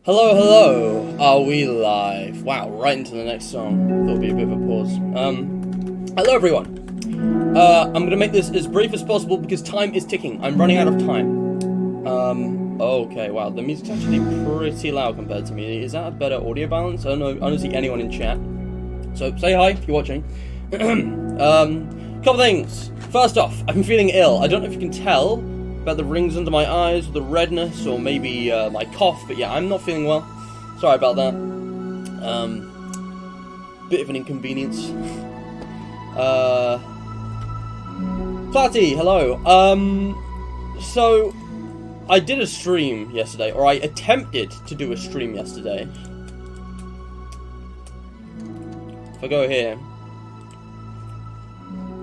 Hello, hello. Are we live? Wow, right into the next song. There'll be a bit of a pause. Hello everyone. I'm gonna make this as brief as possible because time is ticking. I'm running out of time. Okay, wow, the music's actually pretty loud compared to me. Is that a better audio balance? I don't see anyone in chat. So say hi if you're watching. Couple things. First off, I've been feeling ill. I don't know if you can tell about the rings under my eyes, or the redness, or maybe my cough, but yeah, I'm not feeling well. Sorry about that. Bit of an inconvenience. Platty, hello. So I did a stream yesterday, or I attempted to do a stream yesterday. If I go here.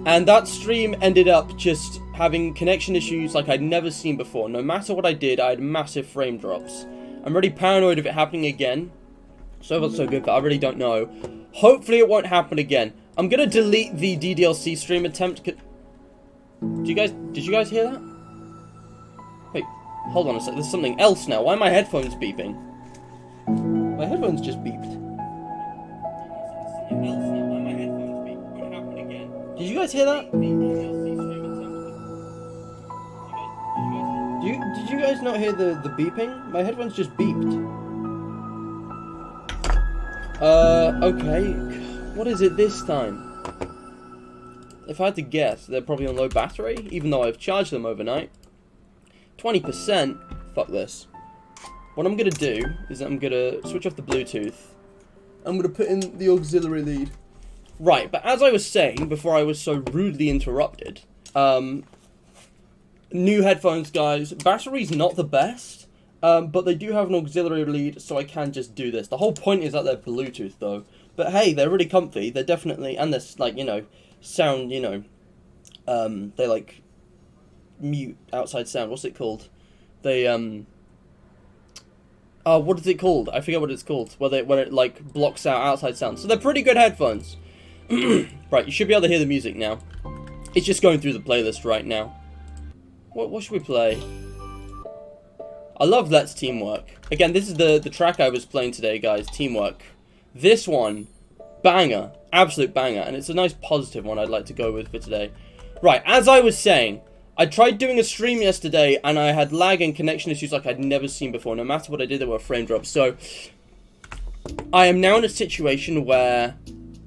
And that stream ended up just having connection issues like I'd never seen before. No matter what I did, I had massive frame drops. I'm really paranoid of it happening again. So far so good, but I really don't know. Hopefully it won't happen again. I'm gonna delete the DDLC stream attempt. Did you guys hear that? Wait, hold on a sec. There's something else now. Why are my headphones beeping? My headphones just beeped. Did you guys hear that? Did you guys not hear the beeping? My headphones just beeped. Okay. What is it this time? If I had to guess, they're probably on low battery, even though I've charged them overnight. 20%? Fuck this. What I'm gonna do is I'm gonna switch off the Bluetooth. I'm gonna put in the auxiliary lead. Right, but as I was saying before I was so rudely interrupted, new headphones, guys. Battery's not the best, but they do have an auxiliary lead, so I can just do this. The whole point is that they're Bluetooth, though. But hey, they're really comfy. They're definitely, and they're, like, you know, sound, you know, they, like, mute outside sound. What's it called? They, oh, what is it called? I forget what it's called. Where it, like, blocks out outside sound. So they're pretty good headphones. Right, you should be able to hear the music now. It's just going through the playlist right now. What should we play? I love Let's Teamwork. Again, this is the track I was playing today, guys. Teamwork. This one, banger. Absolute banger. And it's a nice positive one I'd like to go with for today. Right, as I was saying, I tried doing a stream yesterday and I had lag and connection issues like I'd never seen before. No matter what I did, there were frame drops. So, I am now in a situation where,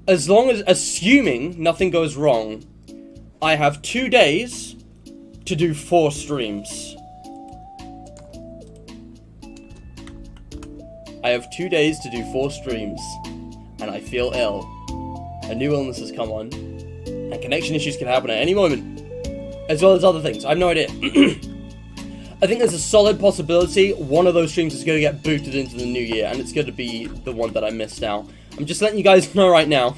as long as, assuming nothing goes wrong, I have 2 days to do 4 streams. I have 2 days to do 4 streams, and I feel ill. A new illness has come on, and connection issues can happen at any moment, as well as other things. I have no idea. I think there's a solid possibility one of those streams is going to get booted into the new year, and it's going to be the one that I missed out. I'm just letting you guys know right now,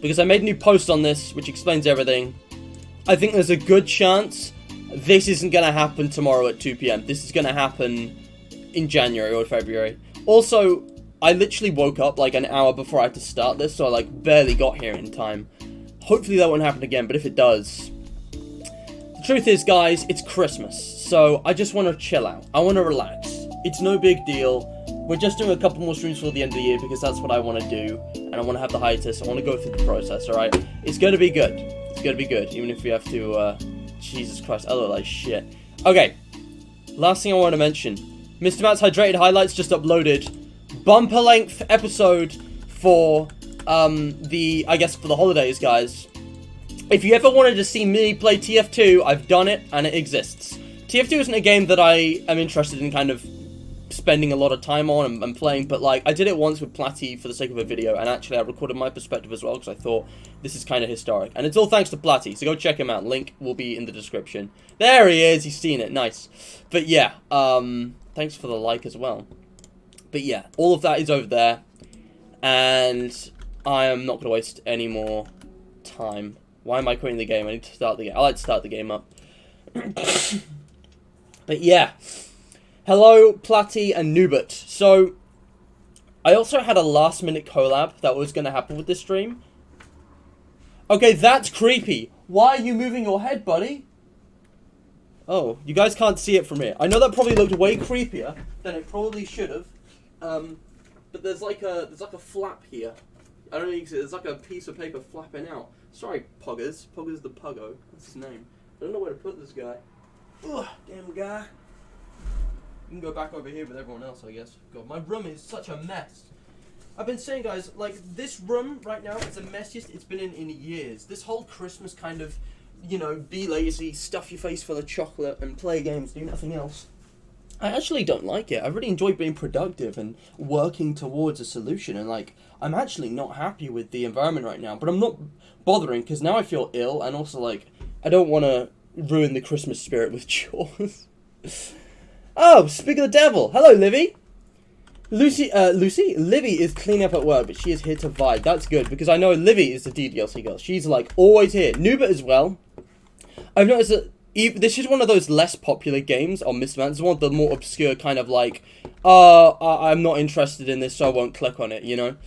because I made a new post on this, which explains everything. I think there's a good chance this isn't going to happen tomorrow at 2 PM. This is going to happen in January or February. Also, I literally woke up like an hour before I had to start this, so I like barely got here in time. Hopefully that won't happen again, but if it does... The truth is, guys, it's Christmas, so I just want to chill out. I want to relax. It's no big deal. We're just doing a couple more streams for the end of the year because that's what I want to do, and I want to have the hiatus. I want to go through the process, alright? It's going to be good. It's going to be good, even if we have to, Jesus Christ, I look like shit. Okay, last thing I want to mention. Mr. Matt's Hydrated Highlights just uploaded bumper length episode for, I guess for the holidays, guys. If you ever wanted to see me play TF2, I've done it, and it exists. TF2 isn't a game that I am interested in kind of spending a lot of time on and playing, but like, I did it once with Platty for the sake of a video, and actually I recorded my perspective as well, because I thought this is kind of historic. And it's all thanks to Platty, so go check him out. Link will be in the description. There he is, he's seen it, nice. But yeah, thanks for the like as well. But yeah, all of that is over there, and I am not going to waste any more time. Why am I quitting the game? I need to start the game. I like to start the game up. But yeah, hello, Platty and Nubert. So, I also had a last-minute collab that was going to happen with this stream. Okay, that's creepy. Why are you moving your head, buddy? Oh, you guys can't see it from here. I know that probably looked way creepier than it probably should have. But there's like a flap here. I don't know if you can see. There's like a piece of paper flapping out. Sorry, Poggers. Poggers the Puggo. That's his name. I don't know where to put this guy. Ugh, damn guy. You can go back over here with everyone else, I guess. God, my room is such a mess. I've been saying, guys, like, this room right now is the messiest it's been in years. This whole Christmas kind of, you know, be lazy, stuff your face full of chocolate, and play games, do nothing else. I actually don't like it. I really enjoy being productive and working towards a solution, and, like, I'm actually not happy with the environment right now, but I'm not bothering, because now I feel ill, and also, like, I don't want to ruin the Christmas spirit with chores. Oh, speak of the devil. Hello, Livy. Livy is cleaning up at work, but she is here to vibe. That's good, because I know Livy is the DDLC girl. She's, like, always here. Nubert as well. I've noticed that this is one of those less popular games on Mr. Man. It's one of the more obscure kind of, like, I'm not interested in this, so I won't click on it, you know?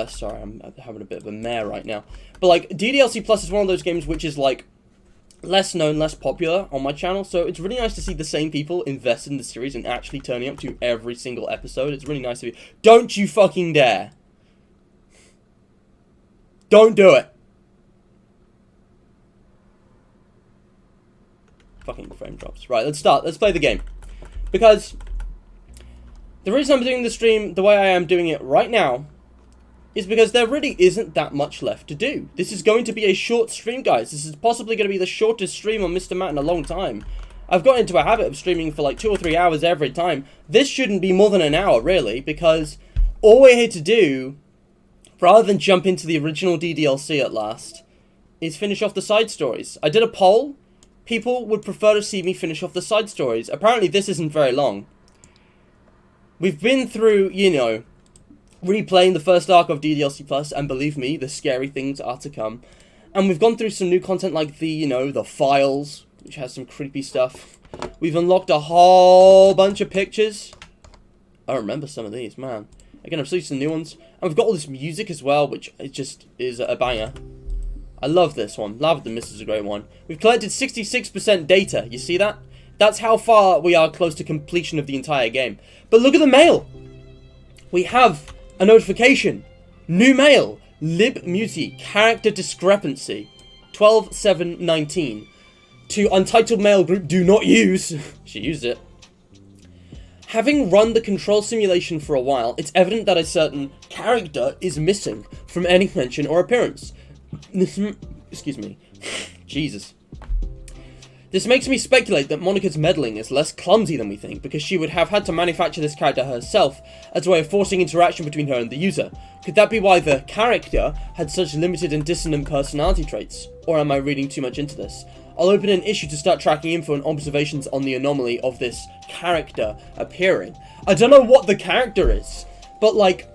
Sorry, I'm having a bit of a mare right now. But, like, DDLC Plus is one of those games which is, like, less known, less popular on my channel, so it's really nice to see the same people invest in the series and actually turning up to every single episode. It's really nice of you. Don't you fucking dare. Don't do it. Fucking frame drops. Right, let's start. Let's play the game. Because the reason I'm doing the stream the way I am doing it right now is because there really isn't that much left to do. This is going to be a short stream, guys. This is possibly going to be the shortest stream on Mr. Matt in a long time. I've got into a habit of streaming for like 2 or 3 hours every time. This shouldn't be more than an hour, really, because all we're here to do, rather than jump into the original DDLC at last, is finish off the side stories. I did a poll. People would prefer to see me finish off the side stories. Apparently, this isn't very long. We've been through, you know, replaying the first arc of DDLC Plus, and believe me, the scary things are to come. And we've gone through some new content like the, you know, the files, which has some creepy stuff. We've unlocked a whole bunch of pictures. I remember some of these, man. Again, I've seen some new ones. And we've got all this music as well, which it just is a banger. I love this one. Love the Miss is a great one. We've collected 66% data. You see that? That's how far we are close to completion of the entire game. But look at the mail. We have a notification. New mail. Lib Muti. Character discrepancy. 12/7/19. To Untitled Mail Group, do not use. She used it. Having run the control simulation for a while, it's evident that a certain character is missing from any mention or appearance. Excuse me. Jesus. This makes me speculate that Monika's meddling is less clumsy than we think, because she would have had to manufacture this character herself as a way of forcing interaction between her and the user. Could that be why the character had such limited and dissonant personality traits? Or am I reading too much into this? I'll open an issue to start tracking info and observations on the anomaly of this character appearing. I don't know what the character is, but like,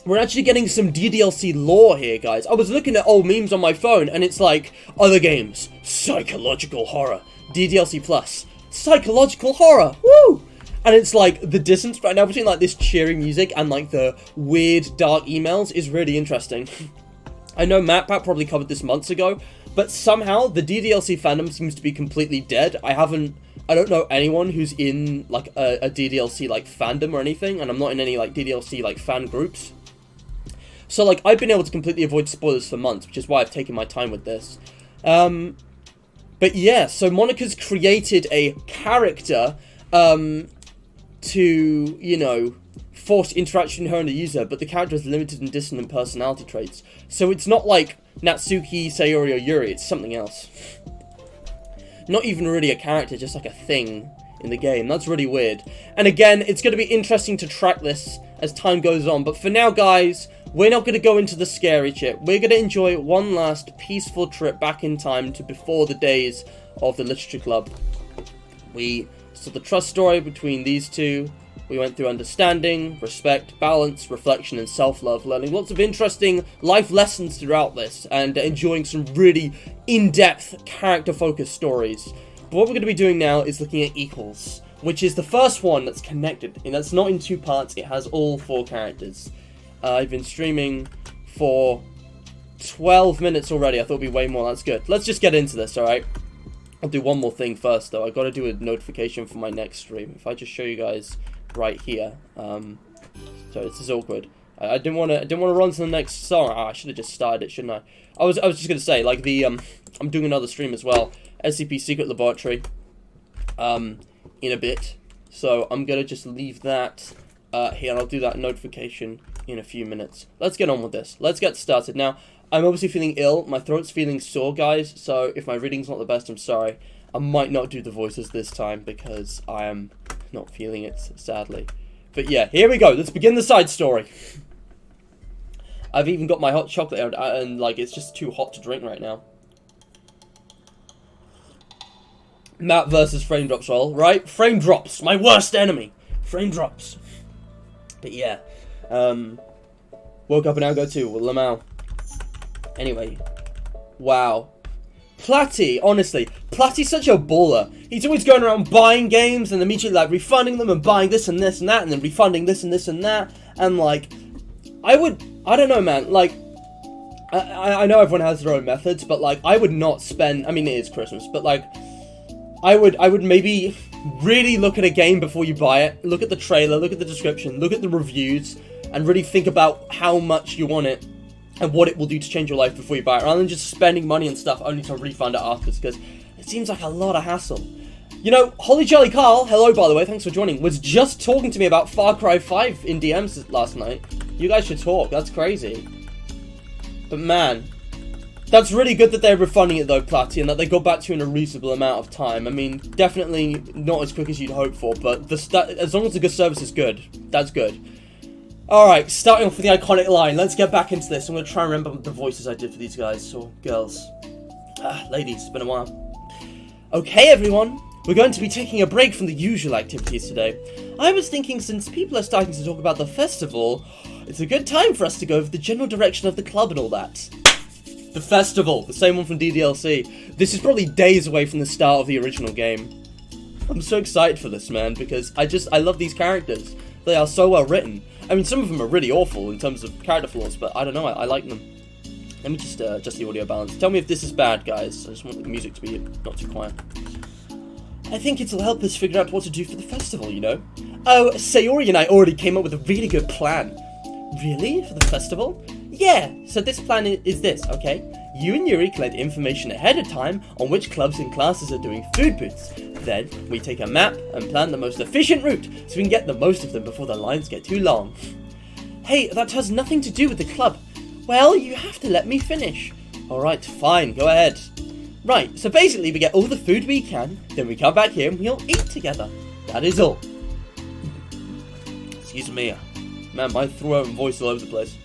we're actually getting some DDLC lore here, guys. I was looking at old memes on my phone, and it's like, other games, psychological horror, DDLC plus, psychological horror, woo! And it's like, the distance right now between like this cheery music and like the weird dark emails is really interesting. I know MatPat probably covered this months ago, but somehow the DDLC fandom seems to be completely dead. I don't know anyone who's in like a DDLC like fandom or anything, and I'm not in any like DDLC like fan groups. So, like, I've been able to completely avoid spoilers for months, which is why I've taken my time with this. But yeah, so Monika's created a character, to, you know, force interaction with her and the user, but the character has limited and dissonant personality traits. So it's not like Natsuki, Sayori, or Yuri, it's something else. Not even really a character, just like a thing in the game. That's really weird. And again, it's going to be interesting to track this as time goes on, but for now, guys, we're not going to go into the scary shit. We're going to enjoy one last peaceful trip back in time to before the days of the literature club. We saw the trust story between these two. We went through understanding, respect, balance, reflection, and self-love, learning lots of interesting life lessons throughout this, and enjoying some really in-depth, character-focused stories. But what we're going to be doing now is looking at Equals, which is the first one that's connected, and that's not in two parts, it has all 4 characters. I've been streaming for 12 minutes already. I thought it'd be way more. That's good. Let's just get into this, alright? I'll do one more thing first, though. I've got to do a notification for my next stream. If I just show you guys right here. So this is awkward. I didn't want to run to the next song. I should have just started it, shouldn't I? I was just going to say, like, I'm doing another stream as well. SCP Secret Laboratory. In a bit. So I'm going to just leave that here, and I'll do that notification in a few minutes. Let's get on with this. Let's get started. Now, I'm obviously feeling ill. My throat's feeling sore, guys, so if my reading's not the best, I'm sorry. I might not do the voices this time because I am not feeling it, sadly. But yeah, here we go. Let's begin the side story. I've even got my hot chocolate out, and like, it's just too hot to drink right now. Map versus frame drops roll, right? Frame drops, my worst enemy. Frame drops. But yeah. Woke up an hour too with Lamau. Anyway, wow. Platty, honestly, Platty's such a baller. He's always going around buying games and immediately like refunding them and buying this and this and that and then refunding this and this and that. And like, I don't know, man. Like, I know everyone has their own methods, but like, I would not spend. I mean, it is Christmas, but like, I would maybe really look at a game before you buy it. Look at the trailer, look at the description, look at the reviews, and really think about how much you want it and what it will do to change your life before you buy it, rather than just spending money and stuff only to refund it afterwards, because it seems like a lot of hassle. You know, Holly Jolly Carl, hello by the way, thanks for joining, was just talking to me about Far Cry 5 in DMs last night. You guys should talk, that's crazy. But man, that's really good that they're refunding it though, Platty, and that they got back to you in a reasonable amount of time. I mean, definitely not as quick as you'd hope for, but as long as the good service is good, that's good. Alright, starting off with the iconic line, let's get back into this. I'm going to try and remember the voices I did for these guys, or girls. Ladies, it's been a while. Okay everyone, we're going to be taking a break from the usual activities today. I was thinking since people are starting to talk about the festival, it's a good time for us to go over the general direction of the club and all that. The festival, the same one from DDLC. This is probably days away from the start of the original game. I'm so excited for this, man, because I love these characters. They are so well written. I mean, some of them are really awful in terms of character flaws, but I don't know, I like them. Let me just adjust the audio balance. Tell me if this is bad, guys. I just want the music to be not too quiet. I think it'll help us figure out what to do for the festival, you know? Oh, Sayori and I already came up with a really good plan. Really? For the festival? Yeah, so this plan is this, okay? You and Yuri collect information ahead of time on which clubs and classes are doing food booths. Then, we take a map and plan the most efficient route so we can get the most of them before the lines get too long. Hey, that has nothing to do with the club. Well, you have to let me finish. Alright, fine, go ahead. Right, so basically we get all the food we can, then we come back here and we all eat together. That is all. Excuse me. Man, my throat and voice all over the place.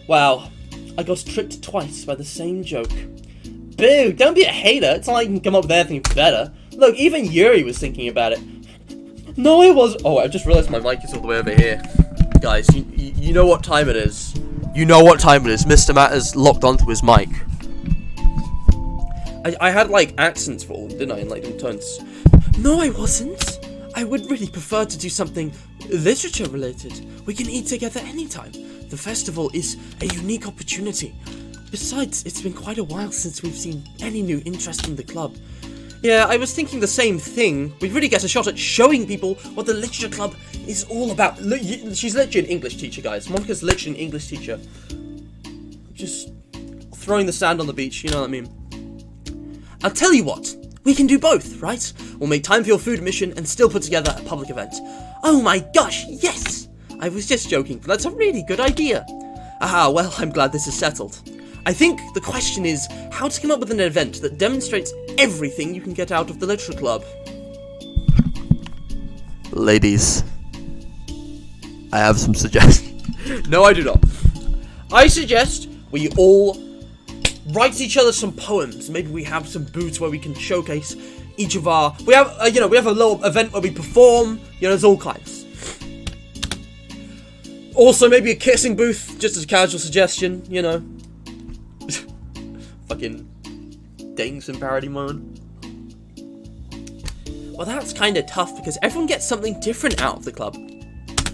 Wow, I got tricked twice by the same joke. Boo, don't be a hater. It's not like you can come up with anything better. Look, even Yuri was thinking about it. No, it was. Oh, I just realized my mic is all the way over here. Guys, you know what time it is. You know what time it is. Mr. Matt is locked onto his mic. I had, like, accents for all, didn't I, in, like, them tones? No, I wasn't. I would really prefer to do something literature-related. We can eat together anytime. The festival is a unique opportunity. Besides, it's been quite a while since we've seen any new interest in the club. Yeah, I was thinking the same thing. We really get a shot at showing people what the literature club is all about. She's literally an English teacher, guys. Monica's literally an English teacher. Just throwing the sand on the beach, you know what I mean? I'll tell you what, we can do both, right? We'll make time for your food mission and still put together a public event. Oh my gosh, yes! I was just joking, but that's a really good idea. Aha, well, I'm glad this is settled. I think the question is how to come up with an event that demonstrates everything you can get out of the literature club. Ladies, I have some suggestions. No, I do not. I suggest we all write each other some poems. Maybe we have some booths where we can showcase each of our. We have, we have a little event where we perform. There's all kinds. Also, maybe a kissing booth, just as a casual suggestion. Fucking dating sim parody moment. Well, that's kind of tough because everyone gets something different out of the club.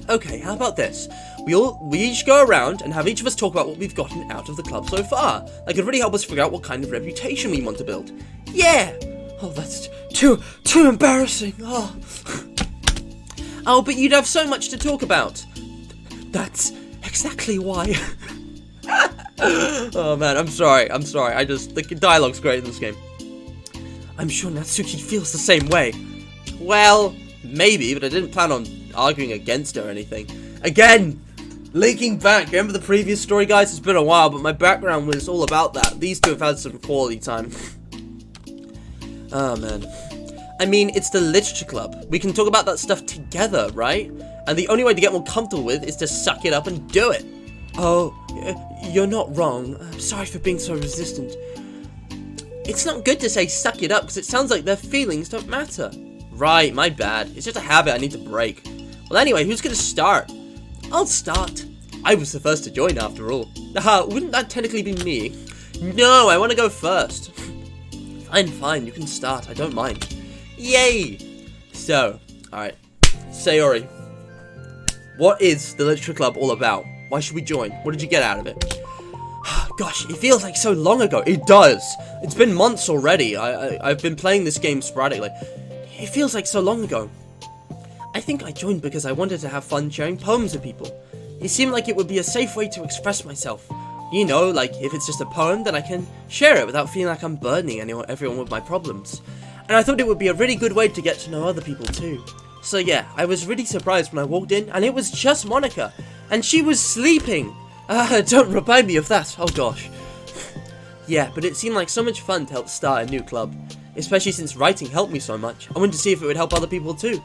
Okay, how about this? We each go around and have each of us talk about what we've gotten out of the club so far. That could really help us figure out what kind of reputation we want to build. Yeah! Oh, that's too embarrassing. Oh. Oh, but you'd have so much to talk about. That's exactly why. Oh man, I'm sorry. The dialogue's great in this game. I'm sure Natsuki feels the same way. Well, maybe, but I didn't plan on arguing against her or anything. Again, linking back. Remember the previous story, guys? It's been a while, but my background was all about that. These two have had some quality time. Oh, man. I mean, it's the literature club. We can talk about that stuff together, right? And the only way to get more comfortable with is to suck it up and do it. Oh, you're not wrong. I'm sorry for being so resistant. It's not good to say suck it up because it sounds like their feelings don't matter. Right, my bad. It's just a habit I need to break. Well, anyway, who's gonna start? I'll start. I was the first to join after all. Haha, wouldn't that technically be me? No, I want to go first. Fine, you can start. I don't mind. Yay! So, alright. Sayori, what is the literature club all about? Why should we join? What did you get out of it? Gosh, it feels like so long ago. It does. It's been months already. I've been playing this game sporadically. It feels like so long ago. I think I joined because I wanted to have fun sharing poems with people. It seemed like it would be a safe way to express myself. You know, like if it's just a poem, then I can share it without feeling like I'm burdening everyone with my problems. And I thought it would be a really good way to get to know other people too. So yeah, I was really surprised when I walked in and it was just Monica. And she was sleeping. Don't remind me of that. Oh gosh. Yeah, but it seemed like so much fun to help start a new club. Especially since writing helped me so much. I wanted to see if it would help other people too.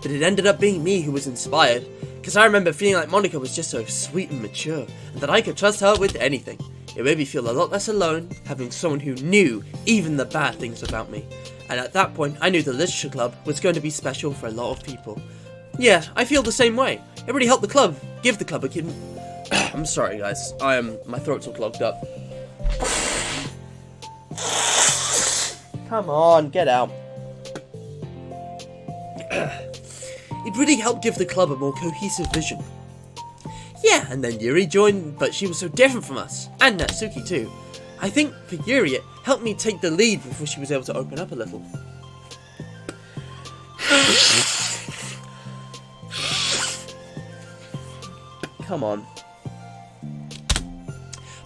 But it ended up being me who was inspired. Because I remember feeling like Monica was just so sweet and mature. And that I could trust her with anything. It made me feel a lot less alone, having someone who knew even the bad things about me. And at that point, I knew the literature club was going to be special for a lot of people. Yeah, I feel the same way. It really helped the club, give the club a kid. I'm sorry guys, my throat's all clogged up. Come on, get out. It really helped give the club a more cohesive vision. Yeah, and then Yuri joined, but she was so different from us, and Natsuki too. I think for Yuri it helped me take the lead before she was able to open up a little. Come on.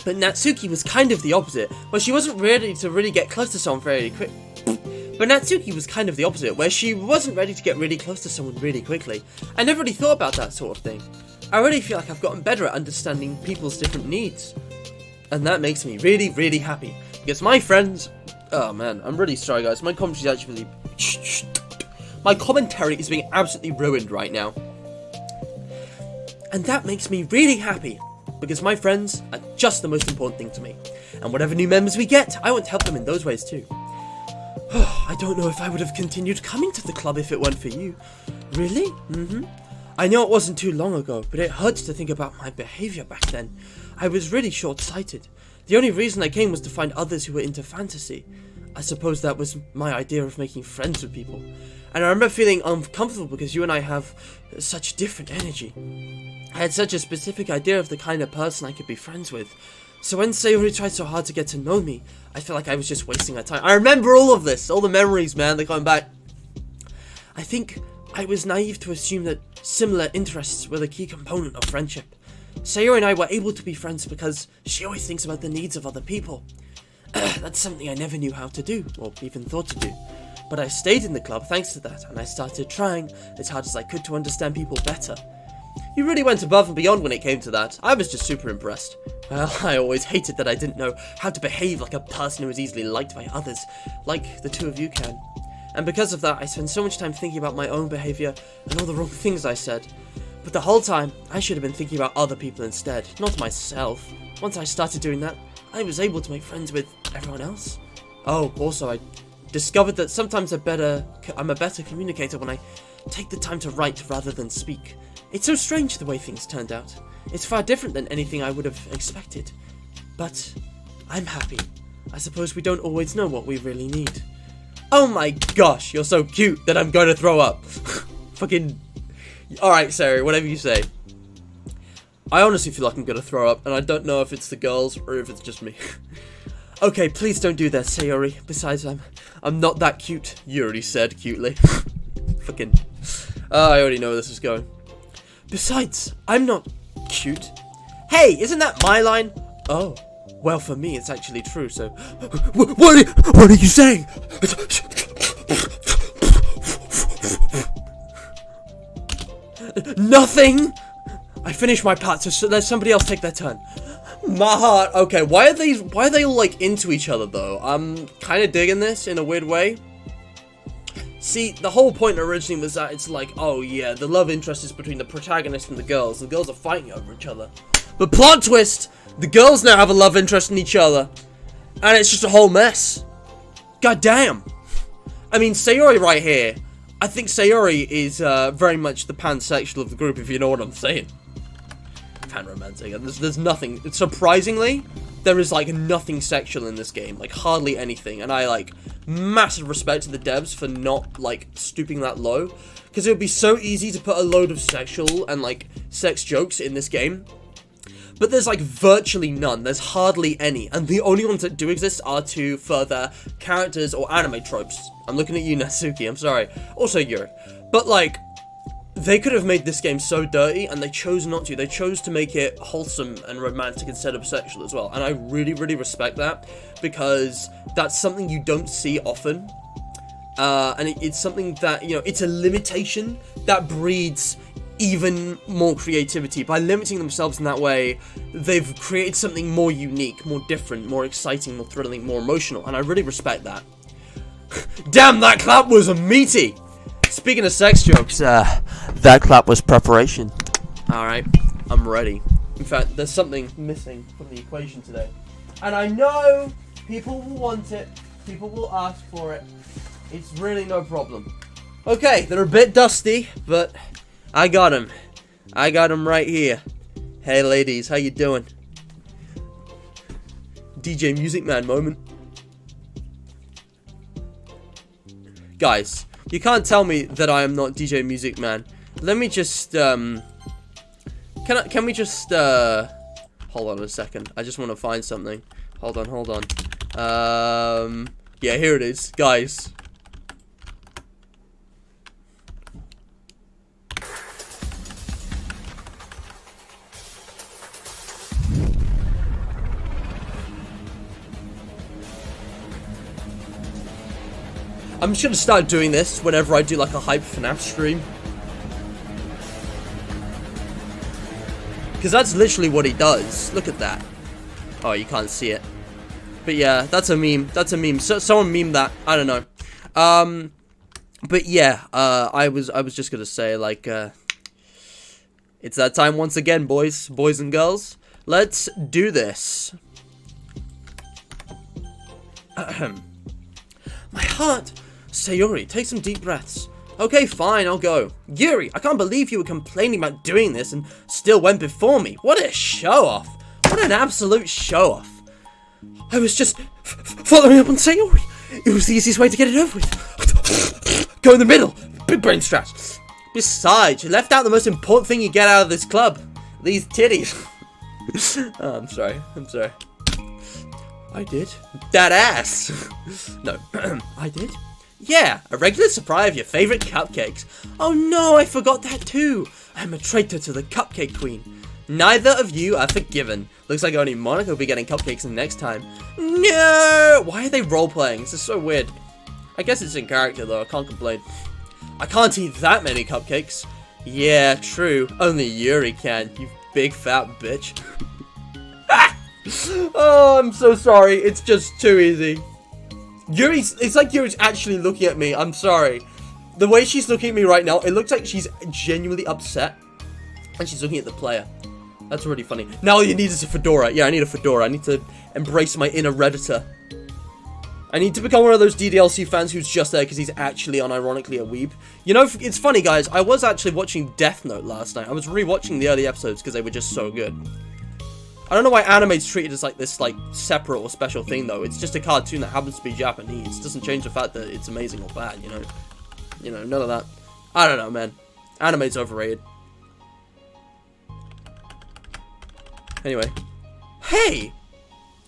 But Natsuki was kind of the opposite, where she wasn't ready to really get close to someone very quick. But Natsuki was kind of the opposite, where she wasn't ready to get really close to someone really quickly. I never really thought about that sort of thing. I really feel like I've gotten better at understanding people's different needs. And that makes me really, really happy, Because my friends... Oh, man. I'm really sorry, guys. My commentary is actually... My commentary is being absolutely ruined right now. And that makes me really happy. Because my friends are just the most important thing to me. And whatever new members we get, I want to help them in those ways too. I don't know if I would have continued coming to the club if it weren't for you. Really? Mm-hmm. I know it wasn't too long ago, but it hurts to think about my behavior back then. I was really short-sighted. The only reason I came was to find others who were into fantasy. I suppose that was my idea of making friends with people. And I remember feeling uncomfortable because you and I have such different energy. I had such a specific idea of the kind of person I could be friends with. So when Sayori tried so hard to get to know me, I felt like I was just wasting her time. I remember all of this, all the memories, man, they're coming back. I think I was naive to assume that similar interests were the key component of friendship. Sayori and I were able to be friends because she always thinks about the needs of other people. That's something I never knew how to do, or even thought to do. But I stayed in the club thanks to that, and I started trying as hard as I could to understand people better. You really went above and beyond when it came to that. I was just super impressed. Well, I always hated that I didn't know how to behave like a person who was easily liked by others, like the two of you can. And because of that, I spent so much time thinking about my own behavior and all the wrong things I said. But the whole time, I should have been thinking about other people instead, not myself. Once I started doing that, I was able to make friends with everyone else. Oh, also, I discovered that sometimes I'm a better communicator when I take the time to write rather than speak. It's so strange the way things turned out. It's far different than anything I would have expected. But I'm happy. I suppose we don't always know what we really need. Oh my gosh, you're so cute that I'm going to throw up. Fucking... Alright, Sayori, whatever you say. I honestly feel like I'm going to throw up, and I don't know if it's the girls or if it's just me. Okay, please don't do that, Sayori. Besides, I'm not that cute. You already said cutely. Fucking... I already know where this is going. Besides, I'm not cute. Hey, isn't that my line? Oh, well, for me, it's actually true, so... What are you saying? Nothing! I finished my part, so let somebody else take their turn. My heart. Okay, why are they all, like, into each other, though? I'm kind of digging this in a weird way. See, the whole point originally was that it's like, oh yeah, the love interest is between the protagonist and the girls. The girls are fighting over each other. But plot twist! The girls now have a love interest in each other. And it's just a whole mess. God damn. I mean, Sayori right here. I think Sayori is very much the pansexual of the group, if you know what I'm saying. Pan-romantic. There's nothing. Surprisingly, there is, like, nothing sexual in this game. Like, hardly anything. And I, like... massive respect to the devs for not, like, stooping that low. Because it would be so easy to put a load of sexual and, like, sex jokes in this game. But there's, like, virtually none. There's hardly any. And the only ones that do exist are to further characters or anime tropes. I'm looking at you, Natsuki. I'm sorry. Also, Yuri. But, like, they could have made this game so dirty, and they chose not to. They chose to make it wholesome and romantic instead of sexual as well. And I really, really respect that, because that's something you don't see often. And it's something that, you know, it's a limitation that breeds even more creativity. By limiting themselves in that way, they've created something more unique, more different, more exciting, more thrilling, more emotional. And I really respect that. Damn, that clap was meaty! Speaking of sex jokes, that clap was preparation. Alright, I'm ready. In fact, there's something missing from the equation today. And I know people will want it, people will ask for it. It's really no problem. Okay, they're a bit dusty, but I got them. I got them right here. Hey ladies, how you doing? DJ Music Man moment. Guys, you can't tell me that I am not DJ Music Man. Let me just, can we just, hold on a second. I just want to find something. Hold on. Yeah, here it is, guys. I'm just gonna start doing this whenever I do like a hype FNAF stream. Because that's literally what he does. Look at that. Oh, you can't see it. But yeah, that's a meme. That's a meme. So, someone memed that. I don't know. But yeah, I was just gonna say, like, it's that time once again, boys and girls. Let's do this. My heart. Sayori, take some deep breaths. Okay, fine, I'll go. Yuri, I can't believe you were complaining about doing this and still went before me. What a show-off. What an absolute show-off. I was just following up on Sayori. It was the easiest way to get it over with. Go in the middle. Big brain stretch. Besides, you left out the most important thing you get out of this club. These titties. Oh, I'm sorry. I did? That ass. No, I did? Yeah, a regular supply of your favorite cupcakes. Oh no, I forgot that too. I'm a traitor to the cupcake queen. Neither of you are forgiven. Looks like only Monica will be getting cupcakes next time. No! Why are they role-playing? This is so weird. I guess it's in character though, I can't complain. I can't eat that many cupcakes. Yeah, true. Only Yuri can, you big fat bitch. Oh, I'm so sorry. It's just too easy. It's like Yuri's actually looking at me. I'm sorry. The way she's looking at me right now, it looks like she's genuinely upset. And she's looking at the player. That's really funny. Now all you need is a fedora. Yeah, I need a fedora. I need to embrace my inner Redditor. I need to become one of those DDLC fans who's just there because he's actually unironically a weeb. You know, it's funny, guys. I was actually watching Death Note last night. I was rewatching the early episodes because they were just so good. I don't know why anime's treated as like this like separate or special thing though. It's just a cartoon that happens to be Japanese. It doesn't change the fact that it's amazing or bad, you know. You know, none of that. I don't know, man. Anime's overrated. Anyway. Hey!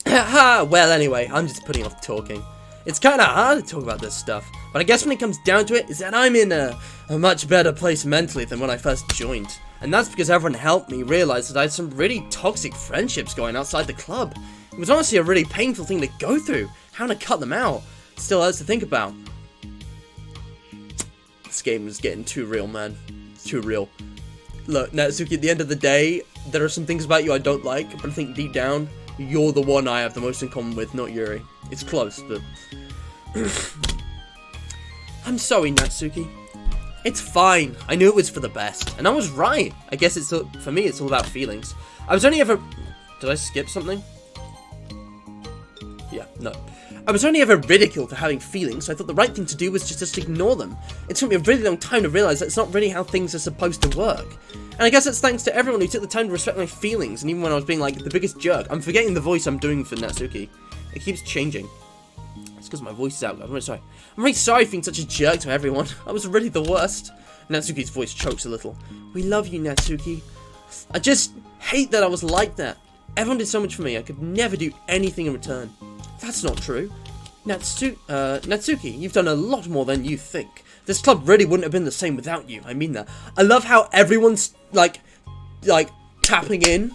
Well, anyway, I'm just putting off talking. It's kind of hard to talk about this stuff, but I guess when it comes down to it, is that I'm in a much better place mentally than when I first joined. And that's because everyone helped me realize that I had some really toxic friendships going outside the club. It was honestly a really painful thing to go through. How to cut them out. It still hurts to think about. This game is getting too real, man. It's too real. Look, Natsuki, at the end of the day, there are some things about you I don't like, but I think deep down, you're the one I have the most in common with, not Yuri. It's close, but... I'm sorry, Natsuki. It's fine. I knew it was for the best, and I was right. I guess it's for me, it's all about feelings. I was only ever... Did I skip something? Yeah, no. I was only ever ridiculed for having feelings, so I thought the right thing to do was just ignore them. It took me a really long time to realize that it's not really how things are supposed to work. And I guess it's thanks to everyone who took the time to respect my feelings, and even when I was being like the biggest jerk. I'm forgetting the voice I'm doing for Natsuki. It keeps changing. It's because my voice is out. I'm really sorry. I'm really sorry for being such a jerk to everyone. I was really the worst. Natsuki's voice chokes a little. We love you, Natsuki. I just hate that I was like that. Everyone did so much for me. I could never do anything in return. That's not true. Natsuki, you've done a lot more than you think. This club really wouldn't have been the same without you. I mean that. I love how everyone's like tapping in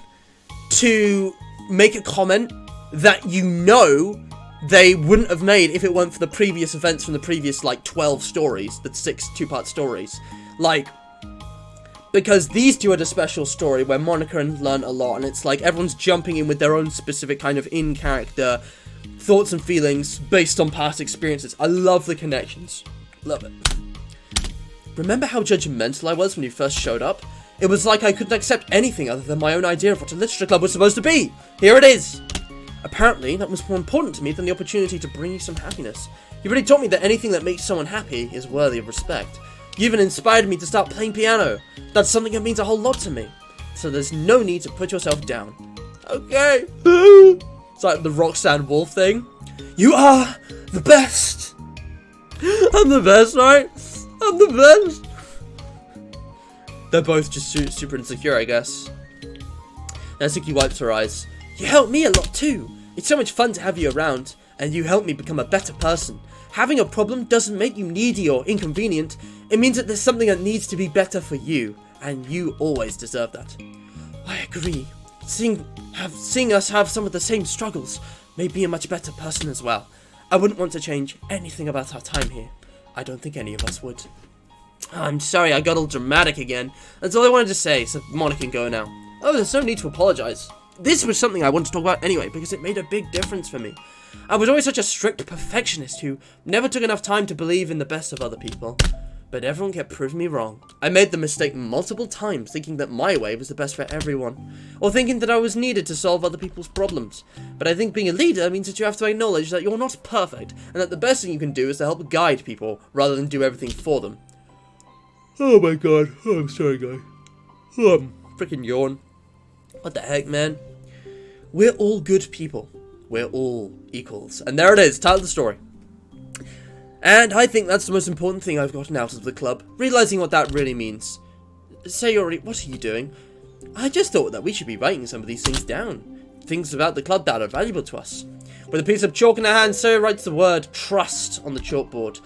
to make a comment that you know they wouldn't have made if it weren't for the previous events from the previous, like, 12 stories, the 6 two-part stories. Like, because these two had a special story where Monica learned a lot, and it's like everyone's jumping in with their own specific kind of in-character thoughts and feelings based on past experiences. I love the connections. Love it. Remember how judgmental I was when you first showed up? It was like I couldn't accept anything other than my own idea of what a literature club was supposed to be. Here it is. Apparently, that was more important to me than the opportunity to bring you some happiness. You really taught me that anything that makes someone happy is worthy of respect. You even inspired me to start playing piano. That's something that means a whole lot to me. So there's no need to put yourself down. Okay. It's like the Roxanne Wolf thing. You are the best. I'm the best, right? I'm the best. They're both just super insecure, I guess. Natsuki wipes her eyes. You helped me a lot too. It's so much fun to have you around, and you helped me become a better person. Having a problem doesn't make you needy or inconvenient. It means that there's something that needs to be better for you, and you always deserve that. I agree. Seeing us have some of the same struggles made me a much better person as well. I wouldn't want to change anything about our time here. I don't think any of us would. I'm sorry, I got all dramatic again. That's all I wanted to say, so Monica can go now. Oh, there's no need to apologize. This was something I wanted to talk about anyway, because it made a big difference for me. I was always such a strict perfectionist who never took enough time to believe in the best of other people. But everyone kept proving me wrong. I made the mistake multiple times, thinking that my way was the best for everyone, or thinking that I was needed to solve other people's problems. But I think being a leader means that you have to acknowledge that you're not perfect, and that the best thing you can do is to help guide people, rather than do everything for them. Oh my god, I'm sorry guy. Freaking yawn. What the heck, man? We're all good people. We're all equals. And there it is, title of the story. And I think that's the most important thing I've gotten out of the club, realizing what that really means. Sayori, what are you doing? I just thought that we should be writing some of these things down. Things about the club that are valuable to us. With a piece of chalk in her hand, Sayori writes the word trust on the chalkboard.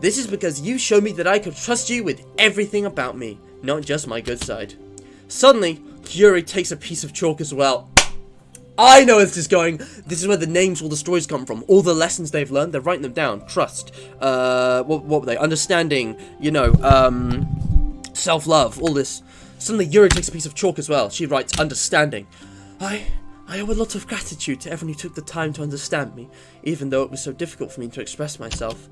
This is because you showed me that I could trust you with everything about me, not just my good side. Suddenly, Yuri takes a piece of chalk as well. I know where this is going. This is where the names all the stories come from. All the lessons they've learned, they're writing them down. Trust. What were they? Understanding, you know, self-love, all this. Suddenly, Yuri takes a piece of chalk as well. She writes, understanding. I owe a lot of gratitude to everyone who took the time to understand me, even though it was so difficult for me to express myself.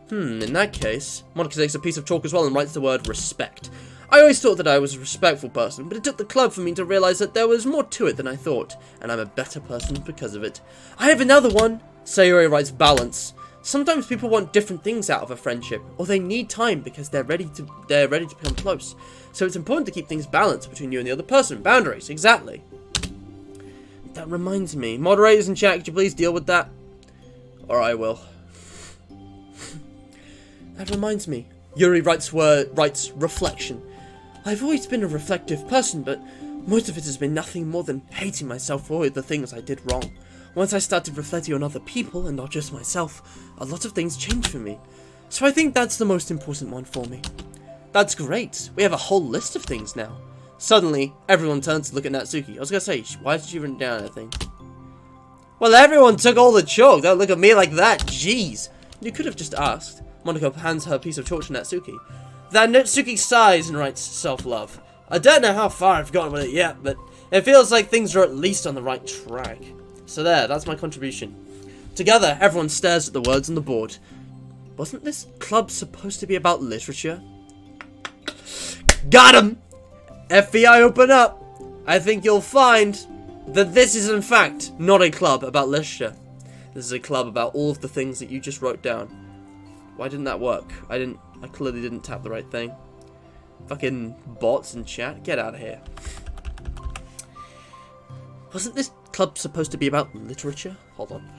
In that case, Monica takes a piece of chalk as well and writes the word respect. I always thought that I was a respectful person, but it took the club for me to realize that there was more to it than I thought, and I'm a better person because of it. I have another one. Sayori writes balance. Sometimes people want different things out of a friendship, or they need time because they're ready to become close. So it's important to keep things balanced between you and the other person. Boundaries, exactly. That reminds me. Moderators in chat, could you please deal with that? Or I will. That reminds me. Yuri writes reflection. I've always been a reflective person, but most of it has been nothing more than hating myself for the things I did wrong. Once I started reflecting on other people and not just myself, a lot of things changed for me. So I think that's the most important one for me. That's great. We have a whole list of things now. Suddenly, everyone turns to look at Natsuki. I was gonna say, why did she write down anything? Well, everyone took all the chalk. Don't look at me like that. Jeez. You could have just asked. Monica hands her piece of chalk to Natsuki. Then Natsuki sighs and writes self-love. I don't know how far I've gotten with it yet, but it feels like things are at least on the right track. So there, that's my contribution. Together, everyone stares at the words on the board. Wasn't this club supposed to be about literature? Got him! FBI, open up! I think you'll find that this is in fact not a club about literature. This is a club about all of the things that you just wrote down. Why didn't that work? I clearly didn't tap the right thing. Fucking bots in chat, get out of here. Wasn't this club supposed to be about literature? Hold on.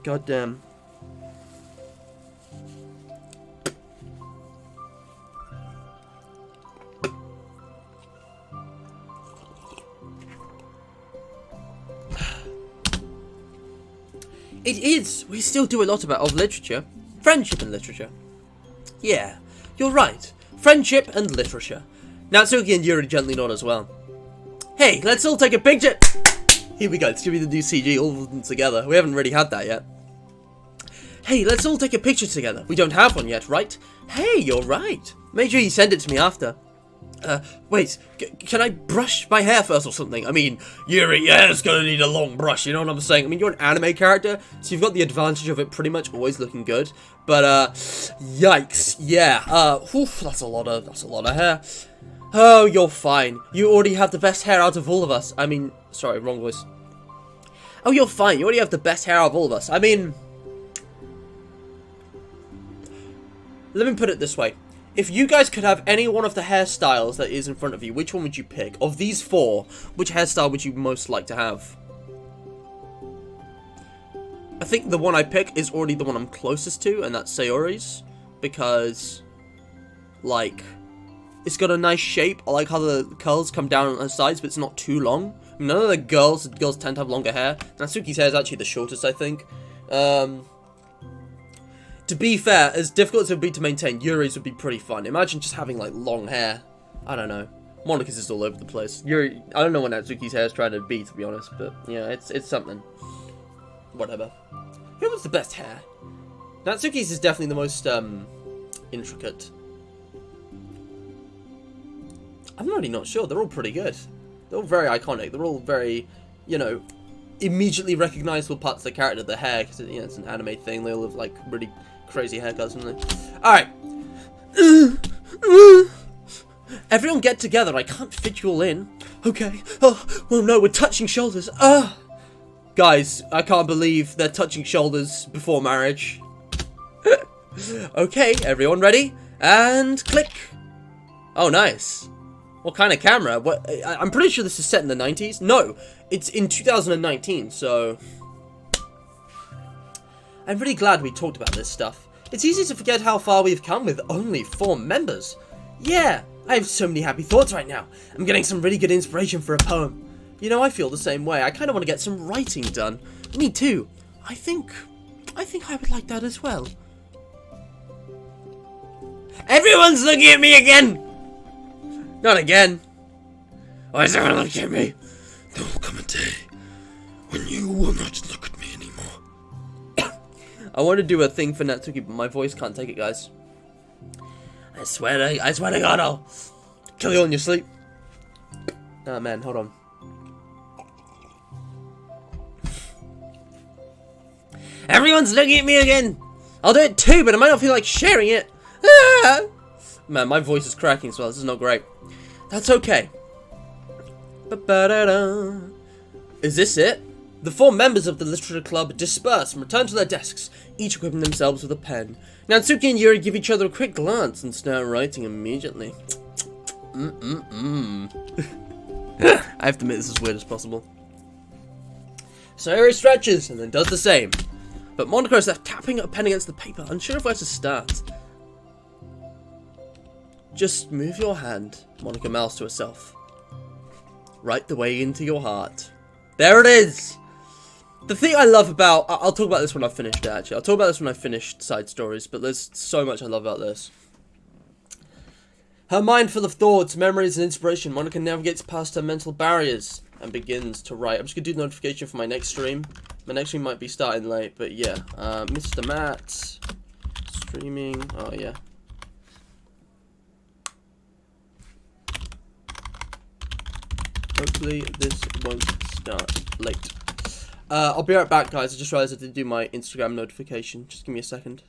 God damn. It is. We still do a lot of literature. Friendship and literature. Yeah, you're right. Friendship and literature. Natsuki and Yuri gently nod as well. Hey, let's all take a picture. Here we go. It's gonna be the new CG, all of them together. We haven't really had that yet. Hey, let's all take a picture together. We don't have one yet, right? Hey, you're right. Make sure you send it to me after. Wait, can I brush my hair first or something? I mean, Yuri, yeah, it's gonna need a long brush, you know what I'm saying? I mean, you're an anime character, so you've got the advantage of it pretty much always looking good. But, yikes, yeah, oof, that's a lot of hair. Oh, you're fine. You already have the best hair out of all of us. I mean, sorry, wrong voice. Oh, you're fine. You already have the best hair out of all of us. I mean, let me put it this way. If you guys could have any one of the hairstyles that is in front of you, which one would you pick? Of these four, which hairstyle would you most like to have? I think the one I pick is already the one I'm closest to, and that's Sayori's. Because, like, it's got a nice shape. I like how the curls come down on the sides, but it's not too long. I mean, none of the girls tend to have longer hair. Natsuki's hair is actually the shortest, I think. To be fair, as difficult as it would be to maintain, Yuri's would be pretty fun. Imagine just having, like, long hair. I don't know. Monica's is all over the place. Yuri, I don't know what Natsuki's hair is trying to be, to be honest, but, yeah, it's something. Whatever. Who was the best hair? Natsuki's is definitely the most, intricate. I'm really not sure. They're all pretty good. They're all very iconic. They're all very, you know, immediately recognizable parts of the character, the hair, because you know, it's an anime thing. They all have like really crazy haircuts, don't they? Alright. Everyone get together, I can't fit you all in. Okay. Oh no, we're touching shoulders. Guys, I can't believe they're touching shoulders before marriage. Okay, everyone ready? And click. Oh, nice. What kind of camera? What? I'm pretty sure this is set in the 90s. No, it's in 2019, so... I'm really glad we talked about this stuff. It's easy to forget how far we've come with only 4 members. Yeah, I have so many happy thoughts right now. I'm getting some really good inspiration for a poem. You know, I feel the same way. I kind of want to get some writing done. Me too. I think I would like that as well. Everyone's looking at me again! Not again. Why is everyone looking at me? There will come a day when you will not look at me anymore. I want to do a thing for Natsuki, but my voice can't take it, guys. I swear to God, I'll kill you in your sleep. Oh man, hold on. Everyone's looking at me again! I'll do it too, but I might not feel like sharing it. Ah! Man, my voice is cracking as well. This is not great. That's okay. Ba-ba-da-da. Is this it? The 4 members of the literature club disperse and return to their desks, each equipping themselves with a pen. Natsuki and Yuri give each other a quick glance and start writing immediately. I have to admit this is as weird as possible. So Yuri stretches and then does the same. But Monaco is left tapping a pen against the paper, unsure of where to start. Just move your hand, Monica mouths to herself. Right the way into your heart. There it is! The thing I love about... I'll talk about this when I've finished it, actually. I'll talk about this when I've finished side stories, but there's so much I love about this. Her mind full of thoughts, memories, and inspiration, Monica navigates past her mental barriers and begins to write. I'm just going to do the notification for my next stream. My next stream might be starting late, but yeah. Mr. Matt. Streaming. Oh, yeah. Hopefully this won't start late. I'll be right back, guys. I just realized I didn't do my Instagram notification. Just give me a second.